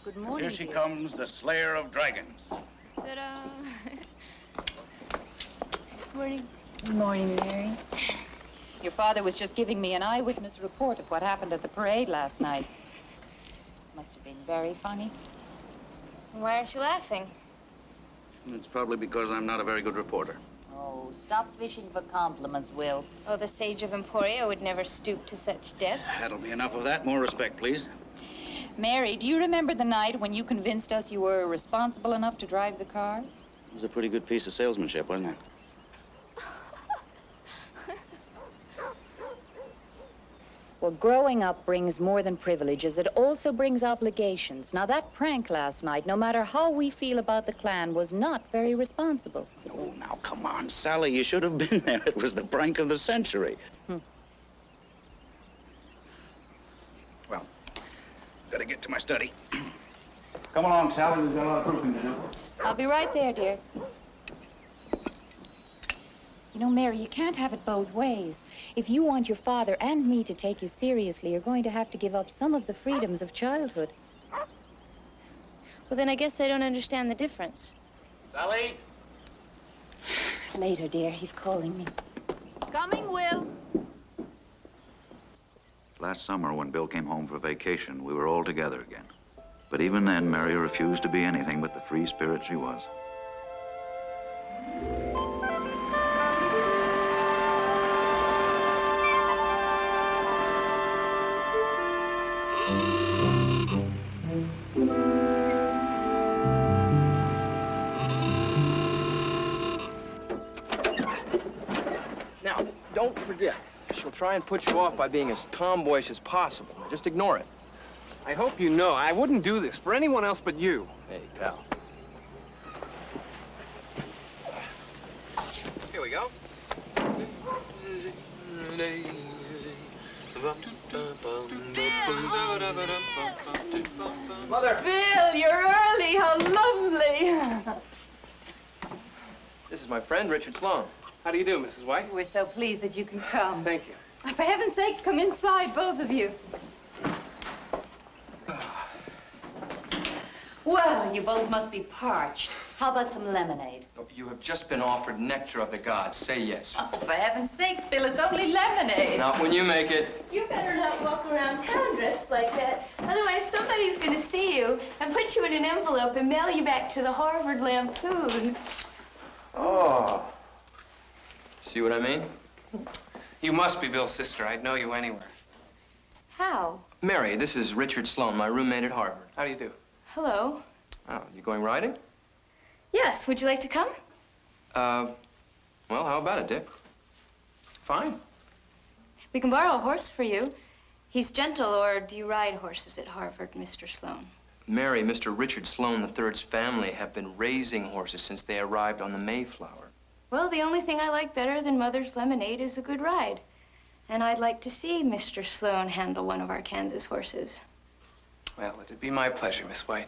Good morning. Here she comes, the slayer of dragons. Ta-da. Morning. Good morning, Mary. Your father was just giving me an eyewitness report of what happened at the parade last night. Must have been very funny. Why aren't you laughing? It's probably because I'm not a very good reporter. Oh, stop fishing for compliments, Will. Oh, the sage of Emporia would never stoop to such depths. That'll be enough of that. More respect, please. Mary, do you remember the night when you convinced us you were responsible enough to drive the car? It was a pretty good piece of salesmanship, wasn't it? Well, growing up brings more than privileges. It also brings obligations. Now, that prank last night, no matter how we feel about the Klan, was not very responsible. Oh, now, come on, Sally. You should have been there. It was the prank of the century. Well, gotta get to my study. Come along, Sally. We've got a lot of proofing to do. I'll be right there, dear. You know, Mary, you can't have it both ways. If you want your father and me to take you seriously, you're going to have to give up some of the freedoms of childhood. Well, then I guess I don't understand the difference. Sally? Later, dear. He's calling me. Coming, Will. Last summer, when Bill came home for vacation, we were all together again. But even then, Mary refused to be anything but the free spirit she was. Now, don't forget, she'll try and put you off by being as tomboyish as possible. Just ignore it. I hope you know I wouldn't do this for anyone else but you. Hey, pal. Here we go. Mother! Bill, you're early. How lovely. This is my friend, Richard Sloan. How do you do, Mrs. White? We're so pleased that you can come. Thank you. For heaven's sakes, come inside, both of you. Well, you both must be parched. How about some lemonade? You have just been offered nectar of the gods. Say yes. Oh, for heaven's sakes, Bill, it's only lemonade. Not when you make it. You better not walk around town dressed like that. Otherwise, somebody's going to see you and put you in an envelope and mail you back to the Harvard Lampoon. Oh. See what I mean? You must be Bill's sister. I'd know you anywhere. How? Mary, this is Richard Sloan, my roommate at Harvard. How do you do? Hello. Oh, you going riding? Yes, would you like to come? Well, how about it, Dick? Fine. We can borrow a horse for you. He's gentle, or do you ride horses at Harvard, Mr. Sloan? Mary, Mr. Richard Sloan III's family have been raising horses since they arrived on the Mayflower. Well, the only thing I like better than Mother's lemonade is a good ride. And I'd like to see Mr. Sloan handle one of our Kansas horses. Well, it'd be my pleasure, Miss White.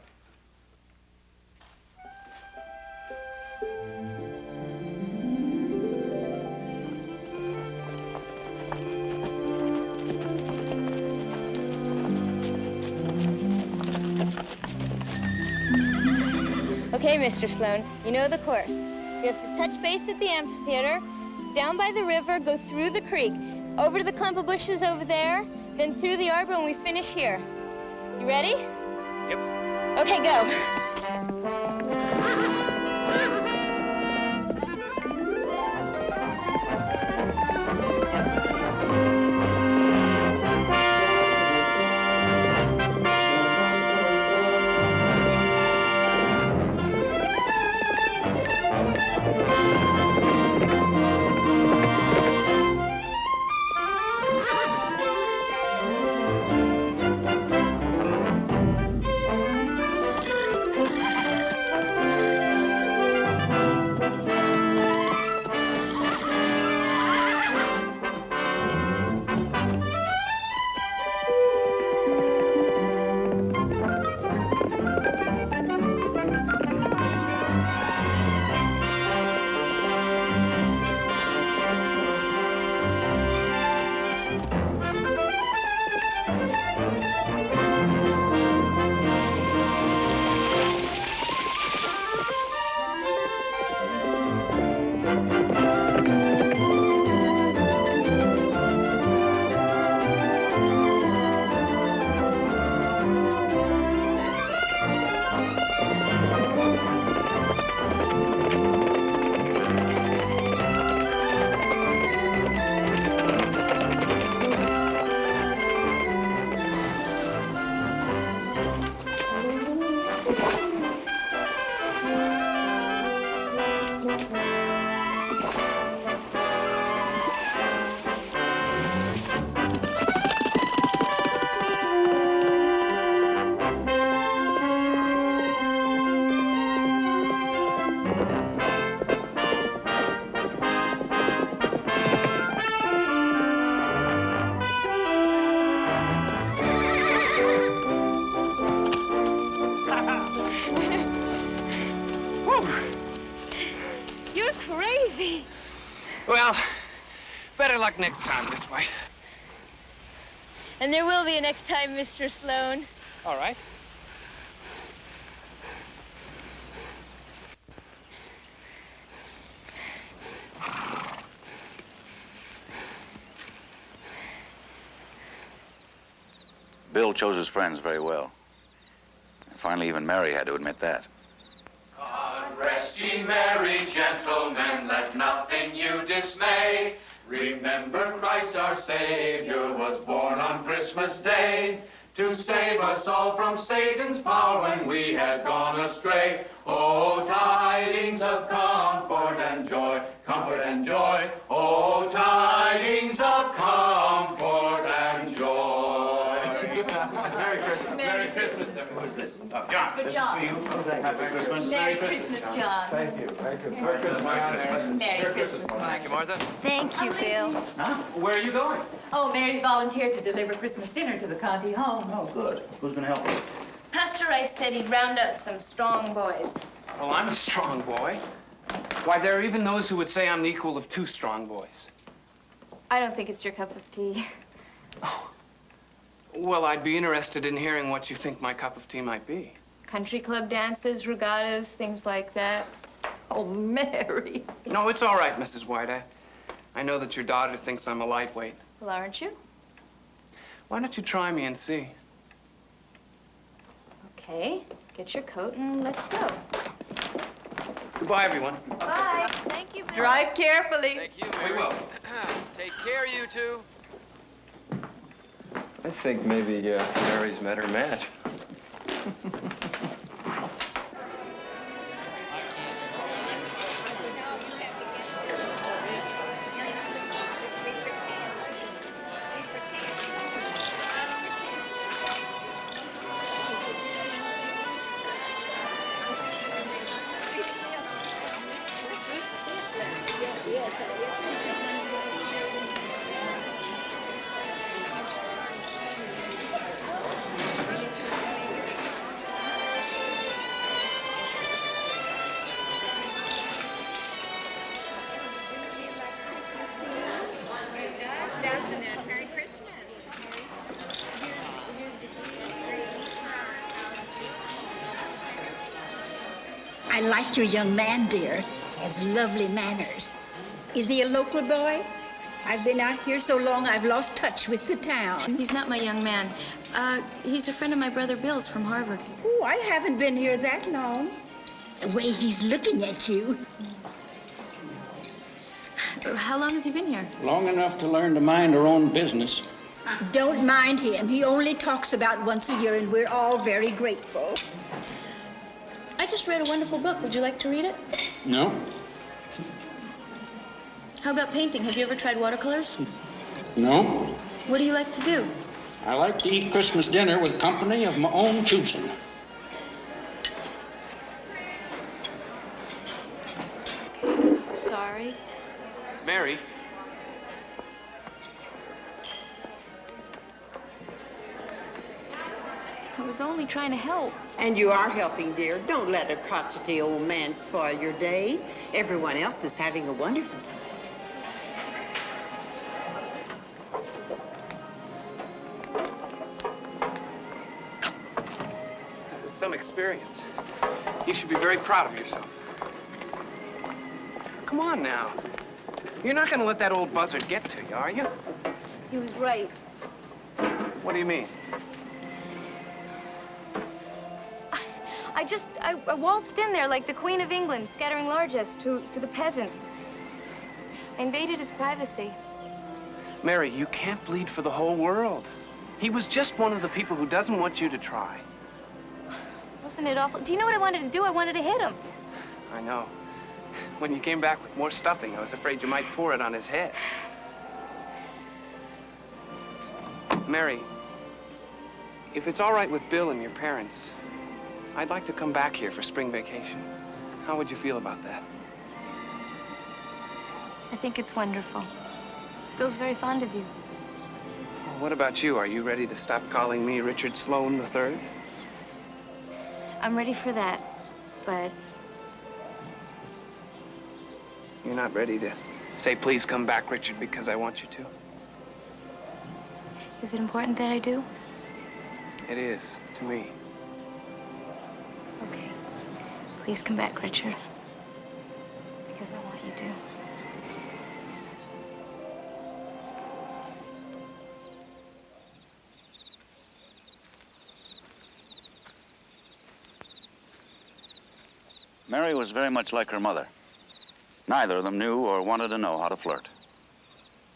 Okay, Mr. Sloan, you know the course. You have to touch base at the amphitheater, down by the river, go through the creek, over to the clump of bushes over there, then through the arbor, and we finish here. You ready? Yep. Okay, go. Well, better luck next time, Miss White. And there will be a next time, Mr. Sloan. All right. Bill chose his friends very well. Finally, even Mary had to admit that. God rest ye merry gentlemen, let nothing you dismay. Remember Christ our Savior was born on Christmas Day to save us all from Satan's power when we had gone astray. Oh, tidings of comfort and joy, comfort and joy. Oh, tidings of comfort and joy. Merry Christmas. Merry Christmas, everyone. John, this is for you. Happy Christmas. Merry Christmas, John. Thank you. Merry Christmas. Merry Christmas. Merry Christmas. Thank you, Martha. Thank you, Bill. Huh? Where are you going? Oh, Mary's volunteered to deliver Christmas dinner to the Conti home. Oh, good. Who's going to help her? Pastor Rice said he'd round up some strong boys. Well, I'm a strong boy. Why, there are even those who would say I'm the equal of 2 strong boys. I don't think it's your cup of tea. Well, I'd be interested in hearing what you think my cup of tea might be. Country club dances, regattas, things like that. Oh, Mary. No, it's all right, Mrs. White. I know that your daughter thinks I'm a lightweight. Well, aren't you? Why don't you try me and see? Okay, get your coat and let's go. Goodbye, everyone. Bye. Thank you, Bill. Drive carefully. Thank you, We Mary. will. Take care, you two. I think maybe Mary's met her match. Doesn't it? Merry Christmas. I like your young man, dear. He has lovely manners. Is he a local boy? I've been out here so long I've lost touch with the town. He's not my young man. He's a friend of my brother Bill's from Harvard. Oh, I haven't been here that long. The way he's looking at you. How long have you been here? Long enough to learn to mind our own business. Don't mind him. He only talks about once a year, and we're all very grateful. I just read a wonderful book. Would you like to read it? No? How about painting? Have you ever tried watercolors? No? What do you like to do? I like to eat Christmas dinner with company of my own choosing. Sorry. Mary. I was only trying to help. And you are helping, dear. Don't let a crotchety old man spoil your day. Everyone else is having a wonderful time. That was some experience. You should be very proud of yourself. Come on now. You're not going to let that old buzzard get to you, are you? He was right. What do you mean? I waltzed in there like the Queen of England, scattering largesse to the peasants. I invaded his privacy. Mary, you can't bleed for the whole world. He was just one of the people who doesn't want you to try. Wasn't it awful? Do you know what I wanted to do? I wanted to hit him. I know. When you came back with more stuffing, I was afraid you might pour it on his head. Mary, if it's all right with Bill and your parents, I'd like to come back here for spring vacation. How would you feel about that? I think it's wonderful. Bill's very fond of you. Well, what about you? Are you ready to stop calling me Richard Sloan III? I'm ready for that, but You're not ready to Say, please come back, Richard, because I want you to. Is it important that I do? It is, to me. Okay. Please come back, Richard. Because I want you to. Mary was very much like her mother. Neither of them knew or wanted to know how to flirt.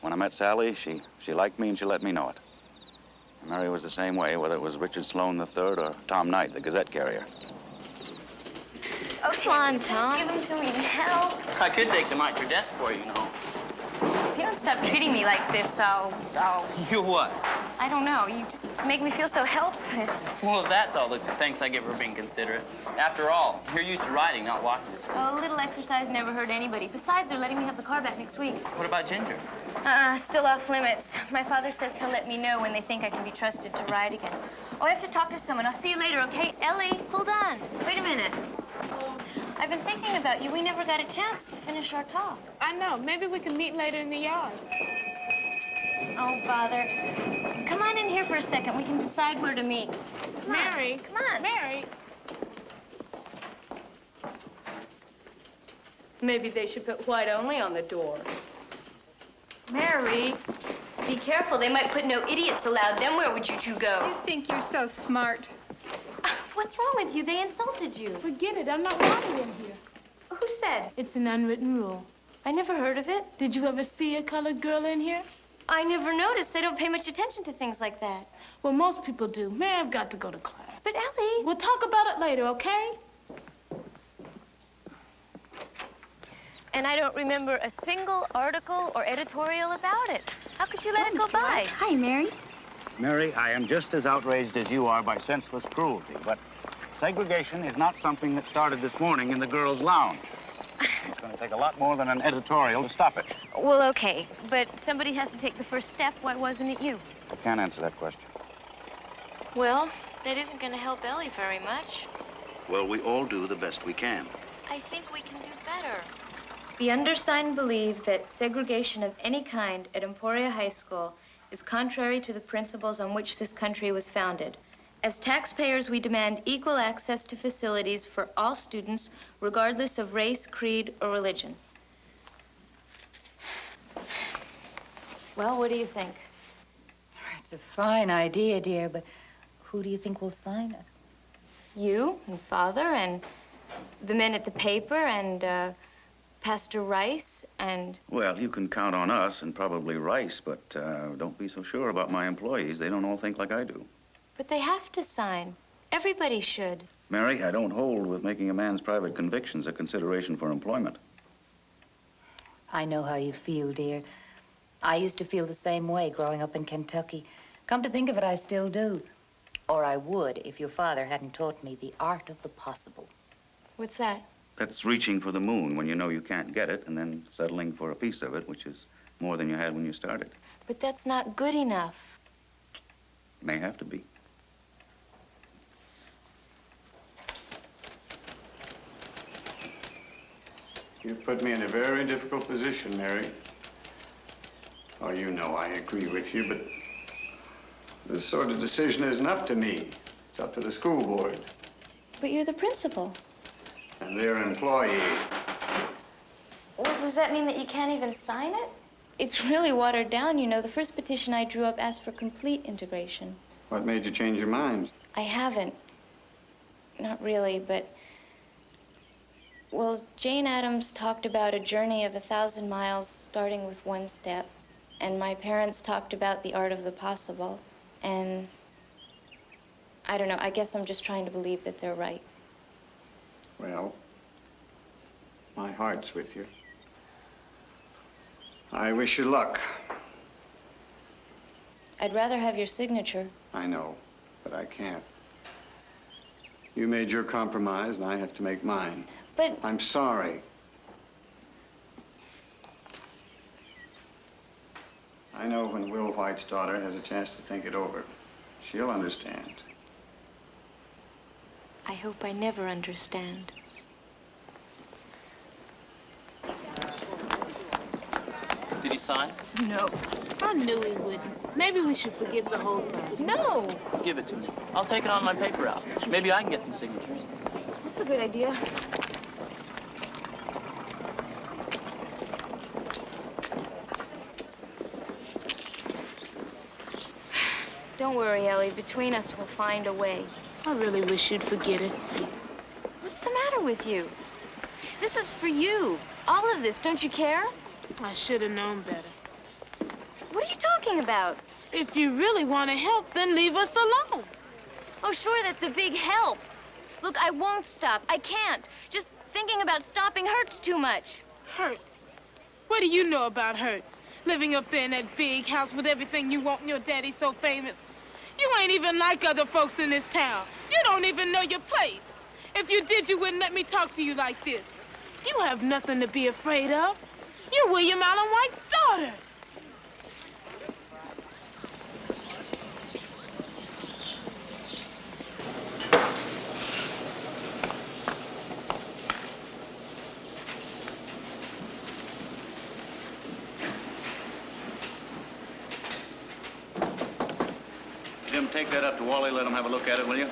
When I met Sally, she liked me and she let me know it. And Mary was the same way, whether it was Richard Sloane III or Tom Knight, the Gazette carrier. Oh, come on, Tom. Give them to me now. I could take them out your desk for you, you know. If you don't stop treating me like this, I'll... You what? I don't know. You just make me feel so helpless. Well, that's all the thanks I give for being considerate. After all, you're used to riding, not walking this way. Oh, a little exercise never hurt anybody. Besides, they're letting me have the car back next week. What about Ginger? Still off limits. My father says he'll let me know when they think I can be trusted to ride again. Oh, I have to talk to someone. I'll see you later, okay? Ellie, hold on. Wait a minute. I've been thinking about you. We never got a chance to finish our talk. I know. Maybe we can meet later in the yard. Oh, bother. Come on in here for a second. We can decide where to meet. Mary. Come on. Mary. Maybe they should put white only on the door. Mary. Be careful. They might put no idiots allowed. Then where would you two go? You think you're so smart. What's wrong with you? They insulted you. Forget it. I'm not wanted in here. Who said? It's an unwritten rule. I never heard of it. Did you ever see a colored girl in here? I never noticed. They don't pay much attention to things like that. Well, most people do. Mary, I've got to go to class. But Ellie... We'll talk about it later, okay? And I don't remember a single article or editorial about it. How could you let it go by? Hi, Mary. Mary, I am just as outraged as you are by senseless cruelty, but segregation is not something that started this morning in the girls' lounge. It's going to take a lot more than an editorial to stop it. Well, okay, but somebody has to take the first step. Why wasn't it you? I can't answer that question. Well, that isn't going to help Ellie very much. Well, we all do the best we can. I think we can do better. The undersigned believe that segregation of any kind at Emporia High School is contrary to the principles on which this country was founded. As taxpayers, we demand equal access to facilities for all students, regardless of race, creed, or religion. Well, what do you think? It's a fine idea, dear, but who do you think will sign it? You and Father and the men at the paper and Pastor Rice and... Well, you can count on us and probably Rice, but don't be so sure about my employees. They don't all think like I do. But they have to sign. Everybody should. Mary, I don't hold with making a man's private convictions a consideration for employment. I know how you feel, dear. I used to feel the same way growing up in Kentucky. Come to think of it, I still do. Or I would if your father hadn't taught me the art of the possible. What's that? That's reaching for the moon when you know you can't get it, and then settling for a piece of it, which is more than you had when you started. But that's not good enough. It may have to be. You've put me in a very difficult position, Mary. Oh, you know I agree with you, but this sort of decision isn't up to me. It's up to the school board. But you're the principal. And their employee. Well, does that mean that you can't even sign it? It's really watered down, you know. The first petition I drew up asked for complete integration. What made you change your mind? I haven't. Not really, but... Well, Jane Addams talked about a journey of 1,000 miles starting with one step. And my parents talked about the art of the possible. And I don't know, I guess I'm just trying to believe that they're right. Well, my heart's with you. I wish you luck. I'd rather have your signature. I know, but I can't. You made your compromise, and I have to make mine. But... I'm sorry. I know when Will White's daughter has a chance to think it over, she'll understand. I hope I never understand. sign? No. I knew he wouldn't. Maybe we should forget the whole thing. No! Give it to me. I'll take it on my paper route. Maybe I can get some signatures. That's a good idea. Don't worry, Ellie. Between us, we'll find a way. I really wish you'd forget it. What's the matter with you? This is for you. All of this. Don't you care? I should have known better. What are you talking about? If you really want to help, then leave us alone. Oh, sure, that's a big help. Look, I won't stop. I can't. Just thinking about stopping hurts too much. Hurts? What do you know about hurt? Living up there in that big house with everything you want and your daddy so famous. You ain't even like other folks in this town. You don't even know your place. If you did, you wouldn't let me talk to you like this. You have nothing to be afraid of. You're William Allen White's daughter. Jim, take that up to Wally. Let him have a look at it, will you?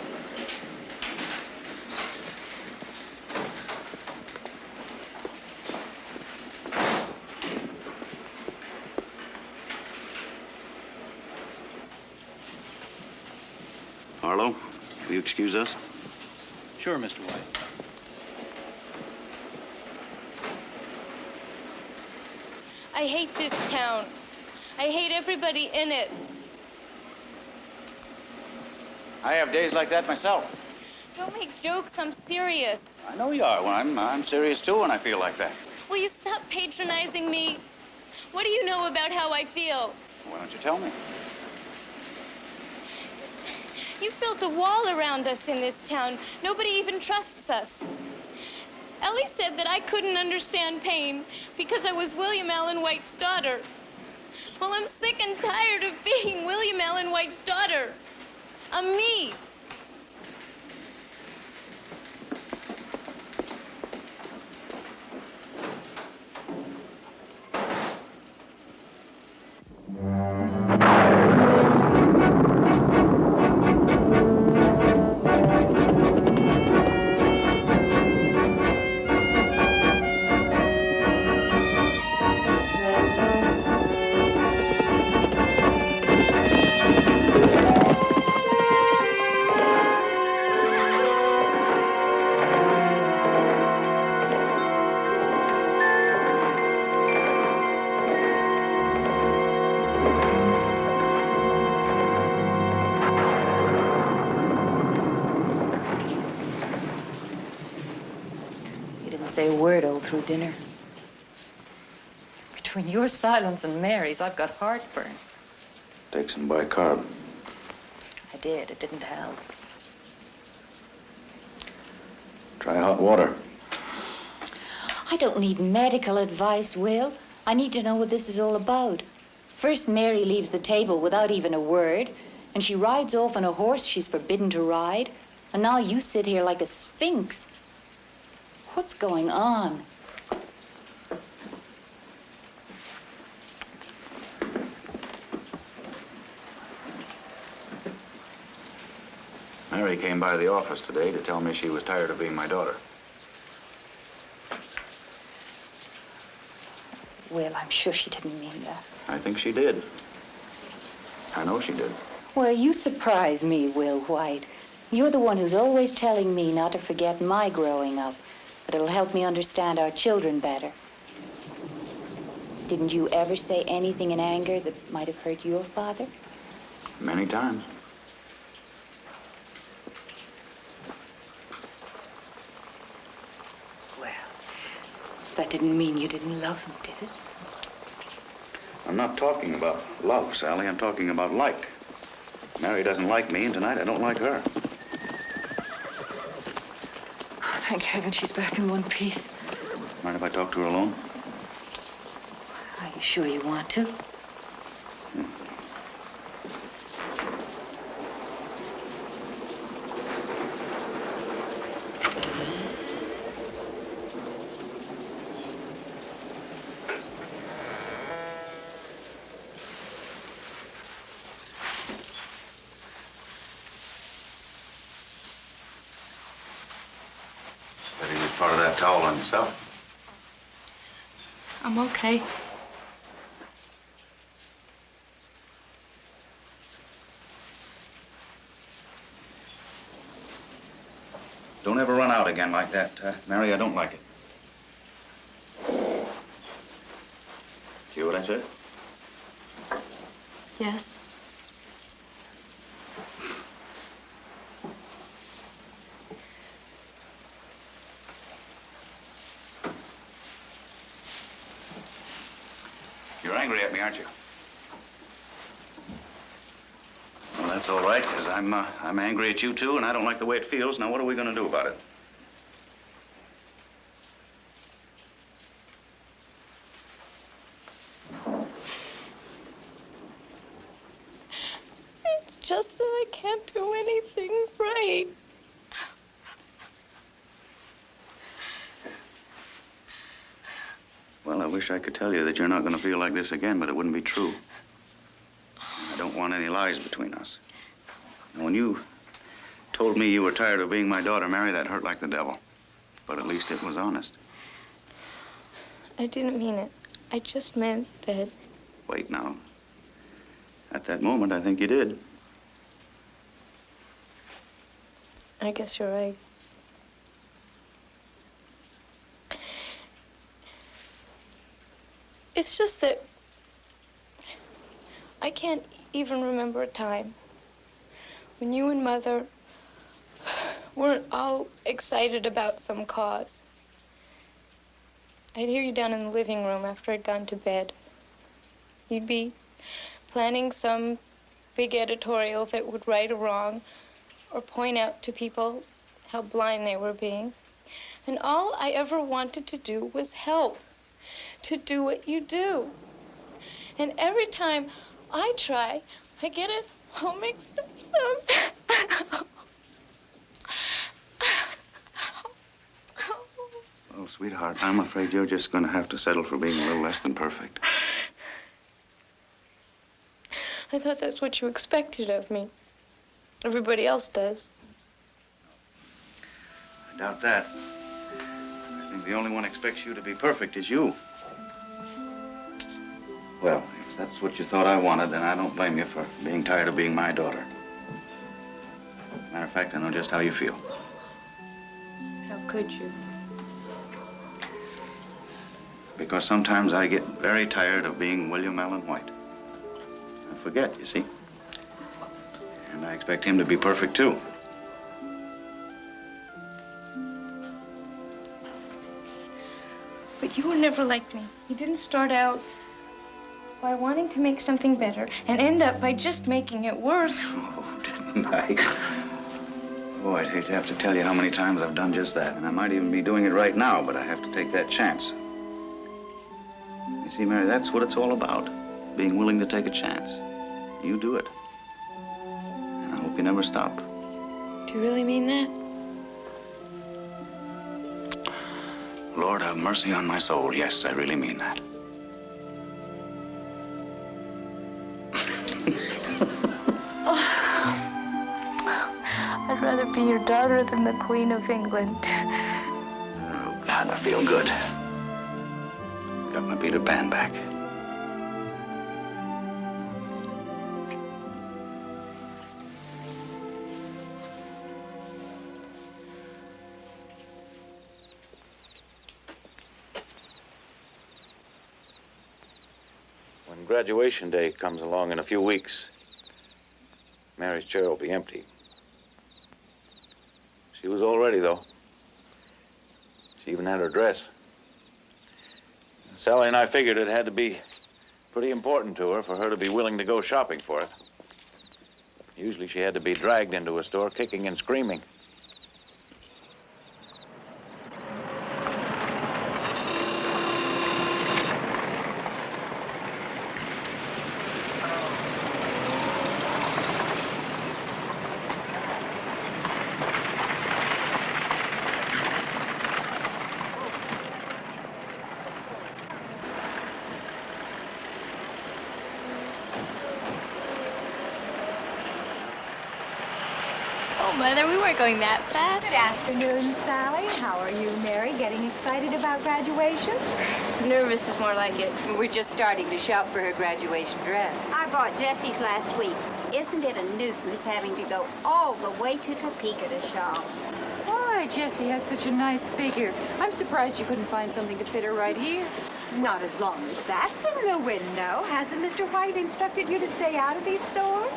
Harlow, will you excuse us? Sure, Mr. White. I hate this town. I hate everybody in it. I have days like that myself. Don't make jokes. I'm serious. I know you are. Well, I'm serious too when I feel like that. Will you stop patronizing me? What do you know about how I feel? Why don't you tell me? You've built a wall around us in this town. Nobody even trusts us. Ellie said that I couldn't understand pain because I was William Allen White's daughter. Well, I'm sick and tired of being William Allen White's daughter. I'm me. Say a word all through dinner. Between your silence and Mary's, I've got heartburn. Take some bicarb. I did. It didn't help. Try hot water. I don't need medical advice, Will. I need to know what this is all about. First, Mary leaves the table without even a word, and she rides off on a horse she's forbidden to ride, and now you sit here like a sphinx. What's going on? Mary came by the office today to tell me she was tired of being my daughter. Well, I'm sure she didn't mean that. I think she did. I know she did. Well, you surprise me, Will White. You're the one who's always telling me not to forget my growing up. But it'll help me understand our children better. Didn't you ever say anything in anger that might have hurt your father? Many times. Well, that didn't mean you didn't love him, did it? I'm not talking about love, Sally. I'm talking about like. Mary doesn't like me, and tonight I don't like her. Thank heaven she's back in one piece. Mind if I talk to her alone? Are you sure you want to? part of that towel on yourself. I'm okay. Don't ever run out again like that, Mary. I don't like it. Hear what I said? Yes. You're angry at me, aren't you? Well, that's all right, because I'm angry at you, too, and I don't like the way it feels. Now, what are we going to do about it? It's just that I can't do anything right. Well, I wish I could tell you that you're not going to feel like this again, but it wouldn't be true. I don't want any lies between us. And when you told me you were tired of being my daughter, Mary, that hurt like the devil. But at least it was honest. I didn't mean it. I just meant that... Wait now. At that moment, I think you did. I guess you're right. It's just that I can't even remember a time when you and Mother weren't all excited about some cause. I'd hear you down in the living room after I'd gone to bed. You'd be planning some big editorial that would right a wrong or point out to people how blind they were being. And all I ever wanted to do was help, to do what you do. And every time I try, I get it all mixed up so... Oh, sweetheart, I'm afraid you're just going to have to settle for being a little less than perfect. I thought that's what you expected of me. Everybody else does. I doubt that. I think the only one expects you to be perfect is you. Well, if that's what you thought I wanted, then I don't blame you for being tired of being my daughter. Matter of fact, I know just how you feel. How could you? Because sometimes I get very tired of being William Allen White. I forget, you see. And I expect him to be perfect, too. But you were never like me. You didn't start out by wanting to make something better and end up by just making it worse. Oh, didn't I? Oh, I'd hate to have to tell you how many times I've done just that. And I might even be doing it right now, but I have to take that chance. You see, Mary, that's what it's all about. Being willing to take a chance. You do it. And I hope you never stop. Do you really mean that? Lord, have mercy on my soul. Yes, I really mean that. I'd rather be your daughter than the Queen of England. Oh, God, I feel good. Got my Peter Pan back. When graduation day comes along in a few weeks, Mary's chair will be empty. She was all ready, though. She even had her dress. Sally and I figured it had to be pretty important to her for her to be willing to go shopping for it. Usually she had to be dragged into a store kicking and screaming. Oh, Mother, we weren't going that fast. Good afternoon, Sally. How are you, Mary? Getting excited about graduation? Nervous is more like it. We're just starting to shop for her graduation dress. I bought Jessie's last week. Isn't it a nuisance having to go all the way to Topeka to shop? Why, Jessie has such a nice figure. I'm surprised you couldn't find something to fit her right here. Not as long as that's in the window. Hasn't Mr. White instructed you to stay out of these stores?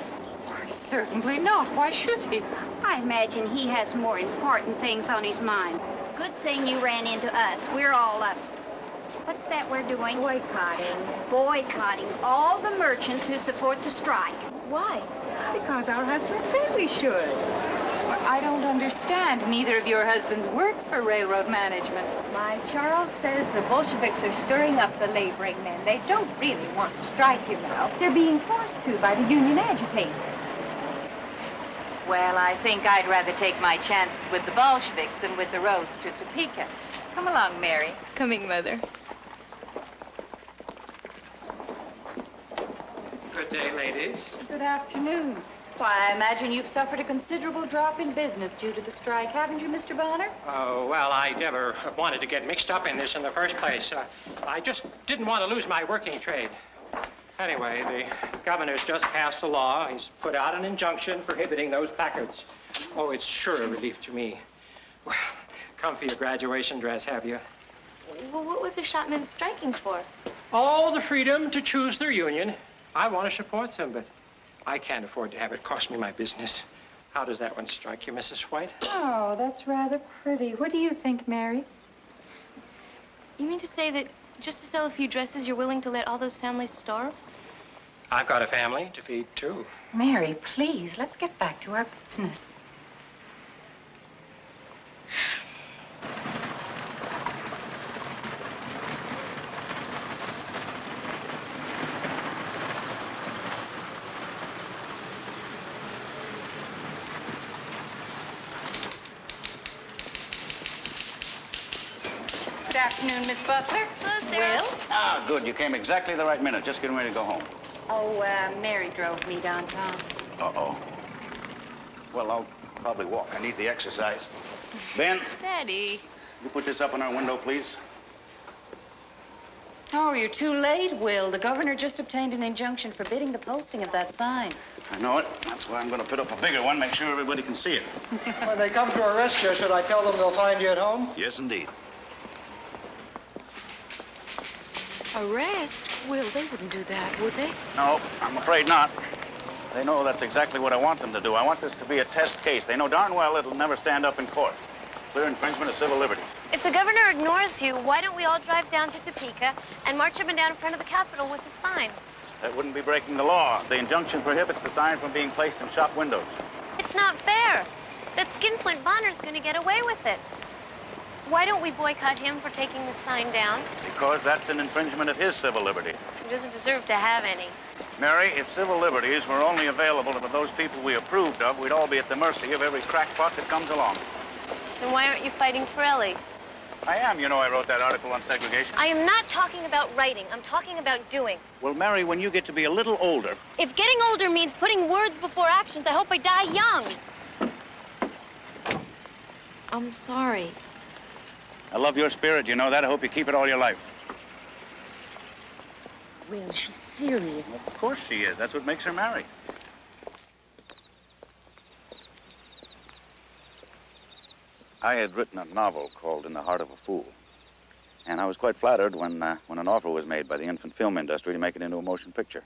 Why, certainly not. Why should he? I imagine he has more important things on his mind. Good thing you ran into us. We're all up. What's that we're doing? Boycotting. Boycotting all the merchants who support the strike. Why? Because our husbands said we should. Well, I don't understand. Neither of your husbands works for railroad management. My Charles says the Bolsheviks are stirring up the laboring men. They don't really want to strike, you know. They're being forced to by the union agitators. Well, I think I'd rather take my chances with the Bolsheviks than with the roads to Topeka. Come along, Mary. Coming, Mother. Good day, ladies. Good afternoon. Why, I imagine you've suffered a considerable drop in business due to the strike, haven't you, Mr. Bonner? Oh, well, I never wanted to get mixed up in this in the first place. I just didn't want to lose my working trade. Anyway, the governor's just passed a law. He's put out an injunction prohibiting those placards. Oh, it's sure a relief to me. Well, come for your graduation dress, have you? Well, what were the shopmen striking for? All the freedom to choose their union. I want to support them, but I can't afford to have it cost me my business. How does that one strike you, Mrs. White? Oh, that's rather pretty. What do you think, Mary? You mean to say that just to sell a few dresses, you're willing to let all those families starve? I've got a family to feed, too. Mary, please, let's get back to our business. Good afternoon, Miss Butler. Hello, Sarah. Will? Ah, good. You came exactly the right minute. Just getting ready to go home. Oh, Mary drove me downtown. Uh-oh. Well, I'll probably walk. I need the exercise. Ben, Daddy. you put this up in our window, please? Oh, you're too late, Will. The governor just obtained an injunction forbidding the posting of that sign. I know it. That's why I'm going to put up a bigger one, make sure everybody can see it. When they come to arrest you, should I tell them they'll find you at home? Yes, indeed. Arrest? Will, they wouldn't do that, would they? No, I'm afraid not. They know that's exactly what I want them to do. I want this to be a test case. They know darn well it'll never stand up in court. Clear infringement of civil liberties. If the governor ignores you, why don't we all drive down to Topeka and march up and down in front of the Capitol with a sign? That wouldn't be breaking the law. The injunction prohibits the sign from being placed in shop windows. It's not fair. That Skinflint Bonner's going to get away with it. Why don't we boycott him for taking the sign down? Because that's an infringement of his civil liberty. He doesn't deserve to have any. Mary, if civil liberties were only available to those people we approved of, we'd all be at the mercy of every crackpot that comes along. Then why aren't you fighting for Ellie? I am. You know, I wrote that article on segregation. I am not talking about writing. I'm talking about doing. Well, Mary, when you get to be a little older... If getting older means putting words before actions, I hope I die young. I'm sorry. I love your spirit, you know that. I hope you keep it all your life. Will, she's serious. Of course she is. That's what makes her marry. I had written a novel called In the Heart of a Fool. And I was quite flattered when an offer was made by the infant film industry to make it into a motion picture.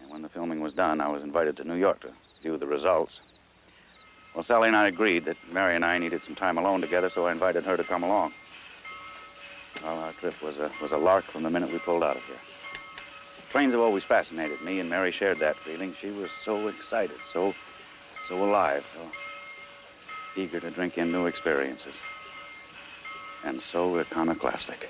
And when the filming was done, I was invited to New York to view the results. Well, Sally and I agreed that Mary and I needed some time alone together, so I invited her to come along. Well, our trip was a lark from the minute we pulled out of here. Trains have always fascinated me, and Mary shared that feeling. She was so excited, so alive, so eager to drink in new experiences. And so iconoclastic.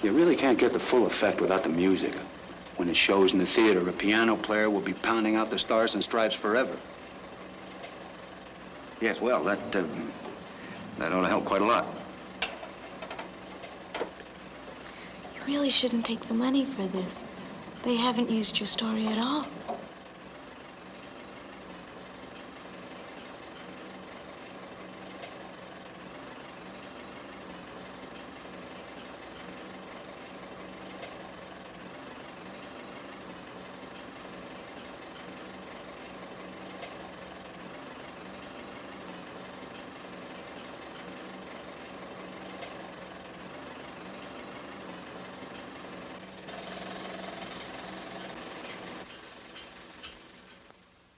You really can't get the full effect without the music. When it shows in the theater, a piano player will be pounding out the Stars and Stripes forever. Yes, well, that ought to help quite a lot. You really shouldn't take the money for this. They haven't used your story at all.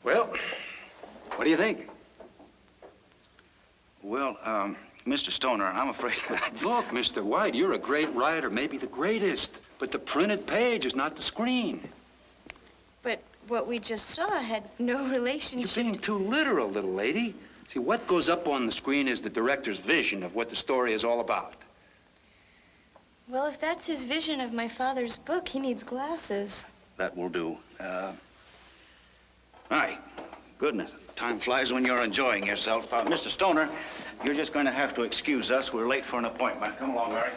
Well, what do you think? Well, Mr. Stoner, I'm afraid Look, Mr. White, you're a great writer, maybe the greatest. But the printed page is not the screen. But what we just saw had no relationship. You're being too literal, little lady. See, what goes up on the screen is the director's vision of what the story is all about. Well, if that's his vision of my father's book, he needs glasses. that will do. All right. Goodness, time flies when you're enjoying yourself. Mr. Stoner, you're just going to have to excuse us. We're late for an appointment. Come along, Mary.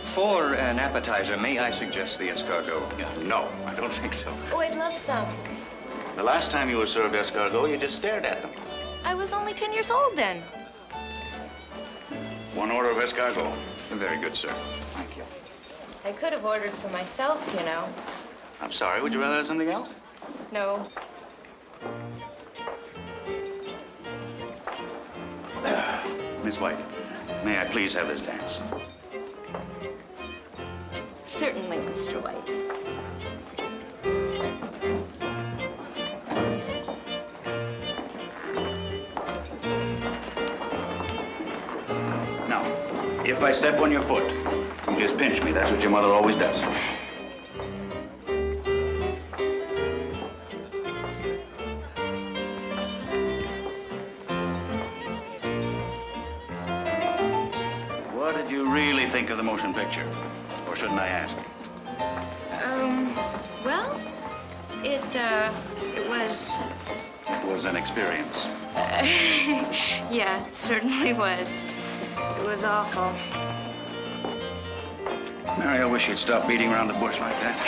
For an appetizer, may I suggest the escargot? No, I don't think so. Oh, I'd love some. The last time you were served escargot, you just stared at them. I was only 10 years old then. One order of escargot. Very good, sir. Thank you. I could have ordered for myself, you know. I'm sorry. Would you rather have something else? No. Miss White, may I please have this dance? Certainly, Mr. White. Now, if I step on your foot, you just pinch me. That's what your mother always does. What did you really think of the motion picture? Or shouldn't I ask? Well, it was... It was an experience. yeah, it certainly was. It was awful. Mary, I wish you'd stop beating around the bush like that.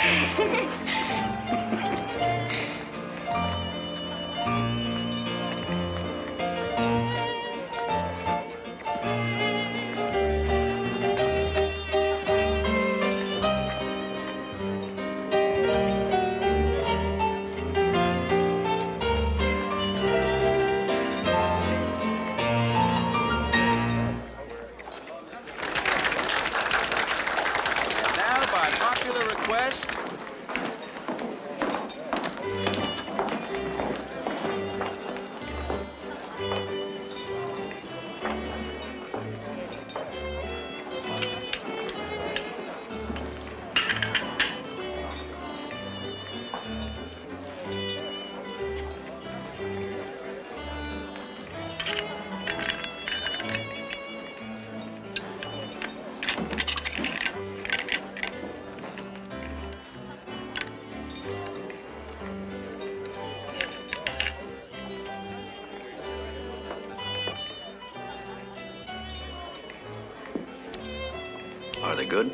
Are they good?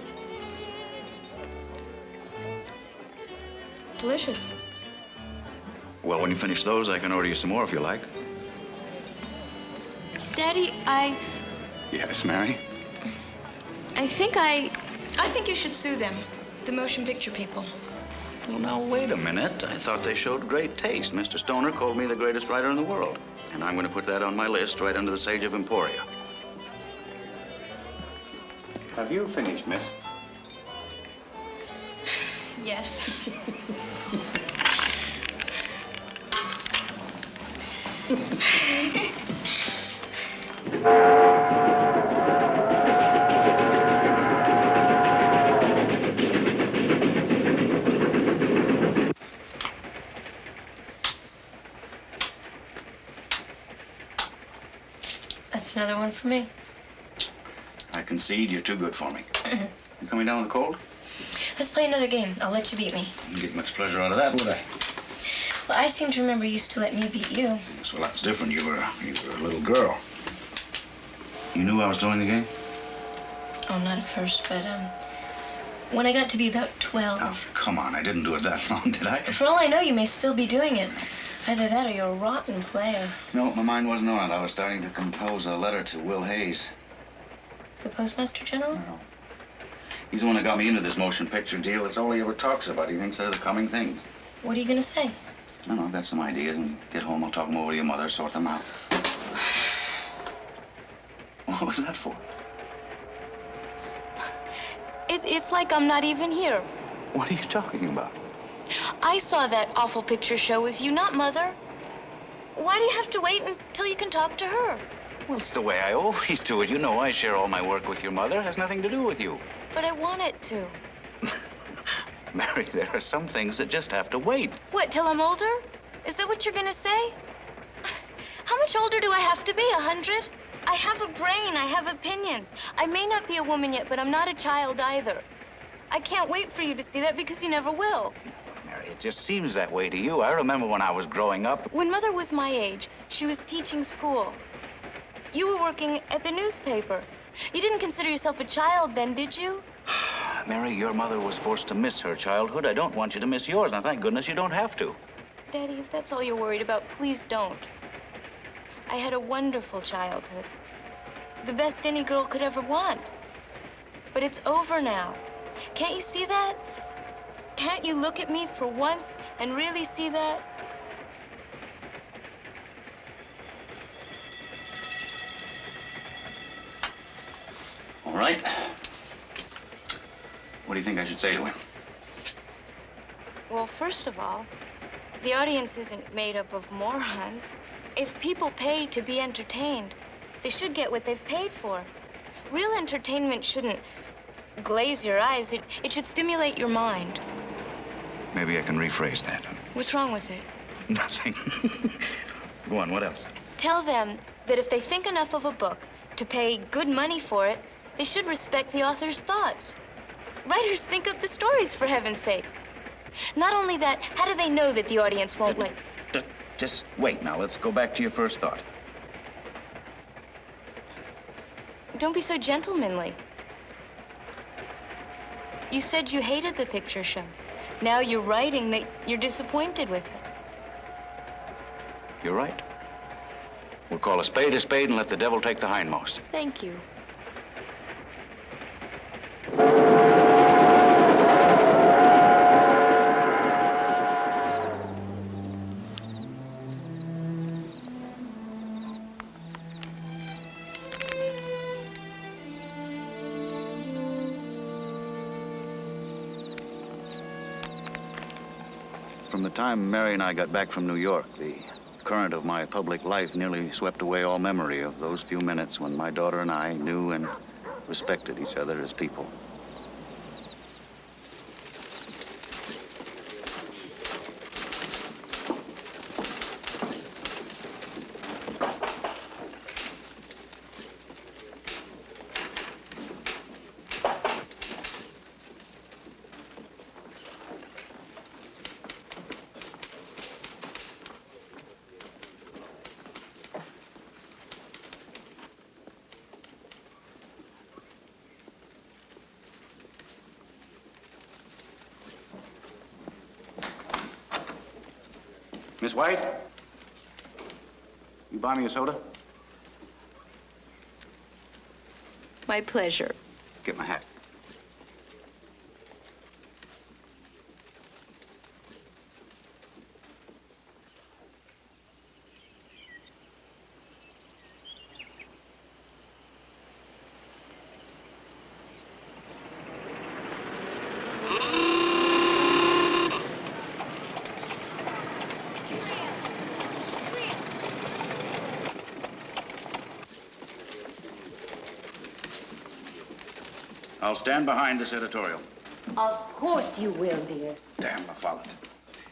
Delicious. Well, when you finish those, I can order you some more if you like. Daddy, I Yes, Mary? I think you should sue them. The motion picture people. Well, now, wait a minute. I thought they showed great taste. Mr. Stoner called me the greatest writer in the world. And I'm going to put that on my list right under the Sage of Emporia. Have you finished, miss? Yes. another one for me. I concede you're too good for me. You coming down with the cold? Let's play another game. I'll let you beat me. Wouldn't get much pleasure out of that, would I? Well, I seem to remember you used to let me beat you. Yes, well, that's different. You were a little girl. You knew I was throwing the game? Oh, not at first, but, when I got to be about 12. Oh, come on. I didn't do it that long, did I? For all I know, you may still be doing it. Either that or you're a rotten player. No, my mind wasn't on it. I was starting to compose a letter to Will Hayes. The Postmaster General? No. He's the one that got me into this motion picture deal. It's all he ever talks about. He thinks they're the coming things. What are you gonna say? I don't know. I've got some ideas, and get home, I'll talk them over to your mother, sort them out. What was that for? It's like I'm not even here. What are you talking about? I saw that awful picture show with you, not Mother. Why do you have to wait until you can talk to her? Well, it's the way I always do it. You know I share all my work with your mother. It has nothing to do with you. But I want it to. Mary, there are some things that just have to wait. What, till I'm older? Is that what you're gonna say? How much older do I have to be, 100? I have a brain, I have opinions. I may not be a woman yet, but I'm not a child either. I can't wait for you to see that because you never will. Mary, it just seems that way to you. I remember when I was growing up. When Mother was my age, she was teaching school. You were working at the newspaper. You didn't consider yourself a child then, did you? Mary, your mother was forced to miss her childhood. I don't want you to miss yours. Now, thank goodness you don't have to. Daddy, if that's all you're worried about, please don't. I had a wonderful childhood. The best any girl could ever want. But it's over now. Can't you see that? Can't you look at me for once and really see that? All right. What do you think I should say to him? Well, first of all, the audience isn't made up of morons. If people pay to be entertained, they should get what they've paid for. Real entertainment shouldn't glaze your eyes. It should stimulate your mind. Maybe I can rephrase that. What's wrong with it? Nothing. Go on, what else? Tell them that if they think enough of a book to pay good money for it, they should respect the author's thoughts. Writers think up the stories, for heaven's sake. Not only that, how do they know that the audience won't like... Just wait now. Let's go back to your first thought. Don't be so gentlemanly. You said you hated the picture show. Now you're writing that you're disappointed with it. You're right. We'll call a spade and let the devil take the hindmost. Thank you. From the time Mary and I got back from New York, the current of my public life nearly swept away all memory of those few minutes when my daughter and I knew and respected each other as people. Miss White? You buy me a soda? My pleasure. Get my hat. I'll stand behind this editorial. Of course you will, dear. Damn the follett.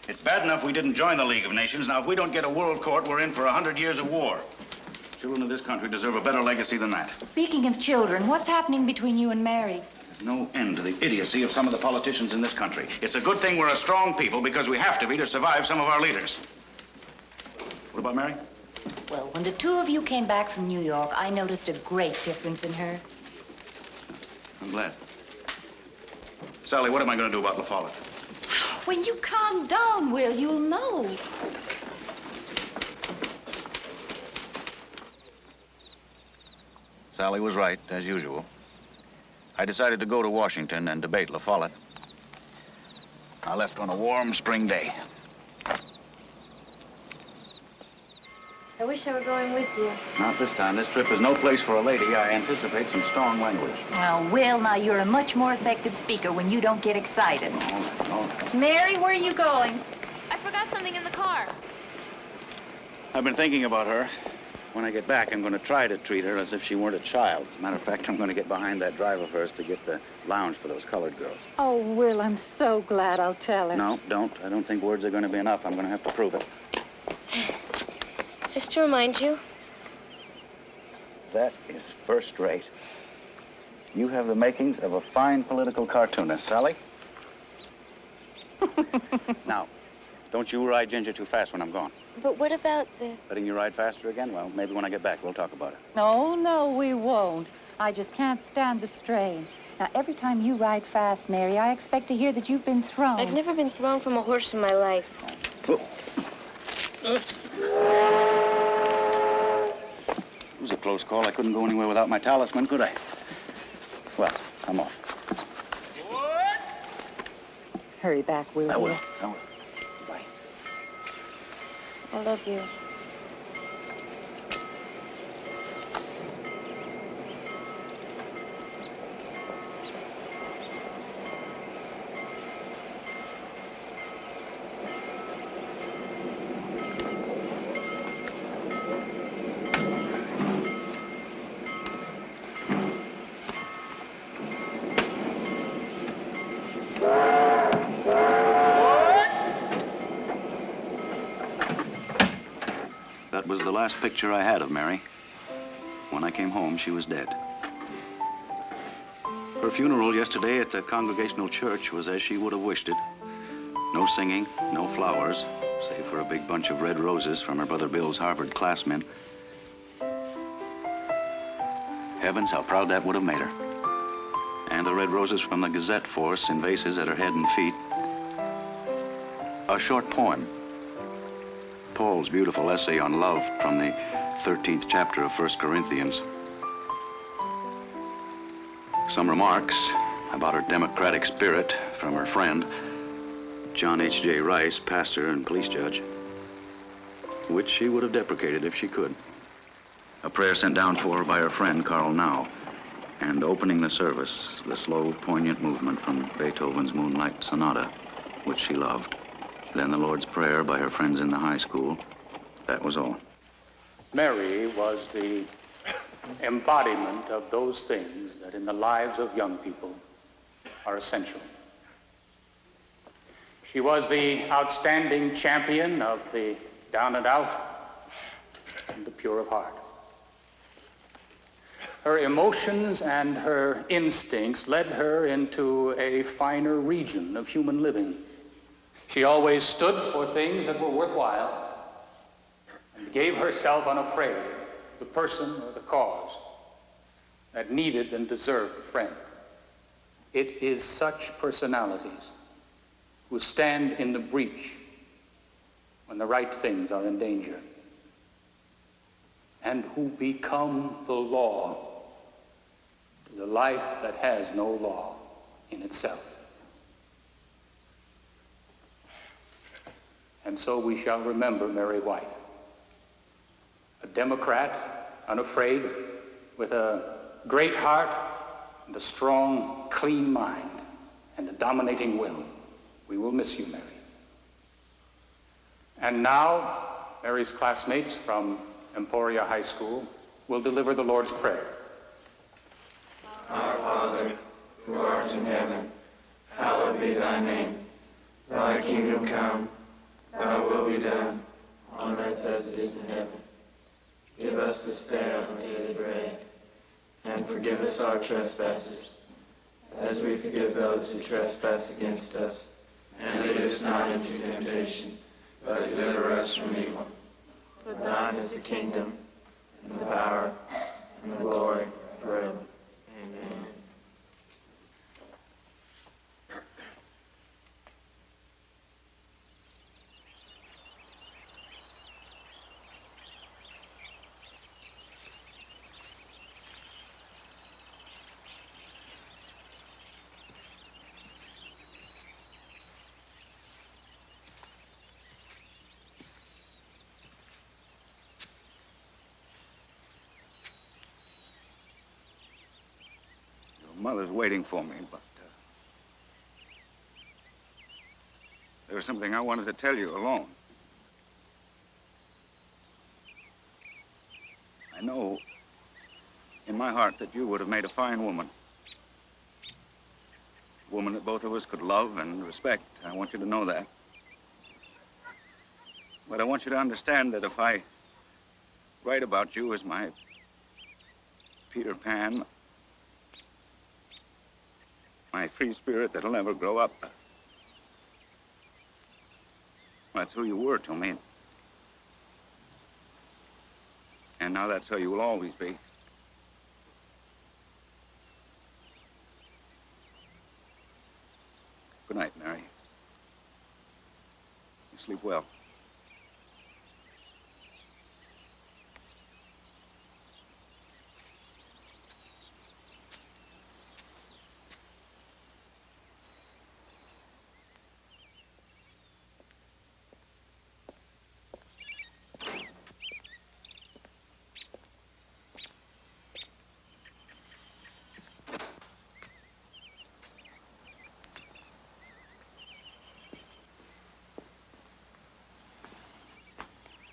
It's bad enough we didn't join the League of Nations. Now, if we don't get a world court, we're in for 100 years of war. children of this country deserve a better legacy than that. Speaking of children, what's happening between you and Mary? There's no end to the idiocy of some of the politicians in this country. It's a good thing we're a strong people because we have to be to survive some of our leaders. What about Mary? Well, when the two of you came back from New York, I noticed a great difference in her. I'm glad. Sally, what am I going to do about La Follette? When you calm down, Will, you'll know. Sally was right, as usual. I decided to go to Washington and debate La Follette. I left on a warm spring day. I wish I were going with you. Not this time. This trip is no place for a lady. I anticipate some strong language. Oh, Will, now you're a much more effective speaker when you don't get excited. No. Mary, where are you going? I forgot something in the car. I've been thinking about her. When I get back, I'm going to try to treat her as if she weren't a child. As a matter of fact, I'm going to get behind that drive of hers to get the lounge for those colored girls. Oh, Will, I'm so glad I'll tell her. No, don't. I don't think words are going to be enough. I'm going to have to prove it. Just to remind you. That is first rate. You have the makings of a fine political cartoonist, Sally. Now, don't you ride Ginger too fast when I'm gone. But what about the... Letting you ride faster again? Well, maybe when I get back, we'll talk about it. Oh, no, we won't. I just can't stand the strain. Now, every time you ride fast, Mary, I expect to hear that you've been thrown. I've never been thrown from a horse in my life. It was a close call. I couldn't go anywhere without my talisman, could I? Well, I'm off. Hurry back, will you? I will. Bye. I love you. That was the last picture I had of Mary. When I came home, she was dead. Her funeral yesterday at the Congregational Church was as she would have wished it. No singing, no flowers, save for a big bunch of red roses from her brother Bill's Harvard classmen. Heavens, how proud that would have made her. And the red roses from the Gazette force in vases at her head and feet. A short poem. Paul's beautiful essay on love from the 13th chapter of 1 Corinthians. Some remarks about her democratic spirit from her friend, John H.J. Rice, pastor and police judge, which she would have deprecated if she could. A prayer sent down for her by her friend, Carl Nau, and opening the service, the slow, poignant movement from Beethoven's Moonlight Sonata, which she loved. Then the Lord's Prayer by her friends in the high school. That was all. Mary was the embodiment of those things that in the lives of young people are essential. She was the outstanding champion of the down and out and the pure of heart. Her emotions and her instincts led her into a finer region of human living. She always stood for things that were worthwhile and gave herself unafraid the person or the cause that needed and deserved a friend. It is such personalities who stand in the breach when the right things are in danger and who become the law to the life that has no law in itself. And so we shall remember Mary White, a Democrat, unafraid, with a great heart and a strong, clean mind and a dominating will. We will miss you, Mary. And now, Mary's classmates from Emporia High School will deliver the Lord's Prayer. Our Father, who art in heaven, hallowed be thy name. Thy kingdom come. Thy will be done, on earth as it is in heaven. Give us this day our daily bread, and forgive us our trespasses, as we forgive those who trespass against us. And lead us not into temptation, but deliver us from evil. For thine is the kingdom, and the power, and the glory forever. Amen. Mother's waiting for me, but there was something I wanted to tell you alone. I know in my heart that you would have made a fine woman. A woman that both of us could love and respect. I want you to know that. But I want you to understand that if I write about you as my Peter Pan, my free spirit that'll never grow up. That's who you were to me. And now that's how you will always be. Good night, Mary. You sleep well.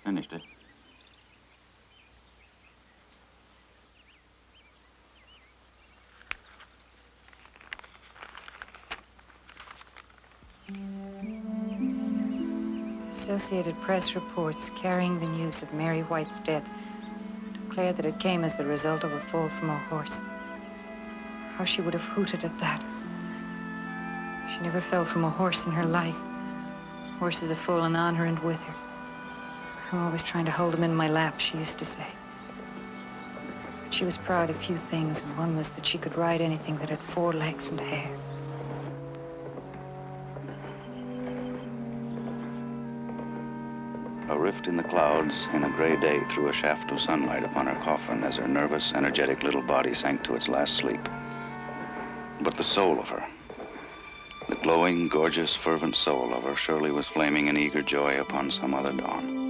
Finished it. Associated Press reports carrying the news of Mary White's death declare that it came as the result of a fall from a horse. How she would have hooted at that. She never fell from a horse in her life. Horses have fallen on her and with her. I'm always trying to hold them in my lap, she used to say. But she was proud of few things, and one was that she could ride anything that had 4 legs and hair. A rift in the clouds in a gray day threw a shaft of sunlight upon her coffin as her nervous, energetic little body sank to its last sleep. But the soul of her, the glowing, gorgeous, fervent soul of her surely was flaming in eager joy upon some other dawn.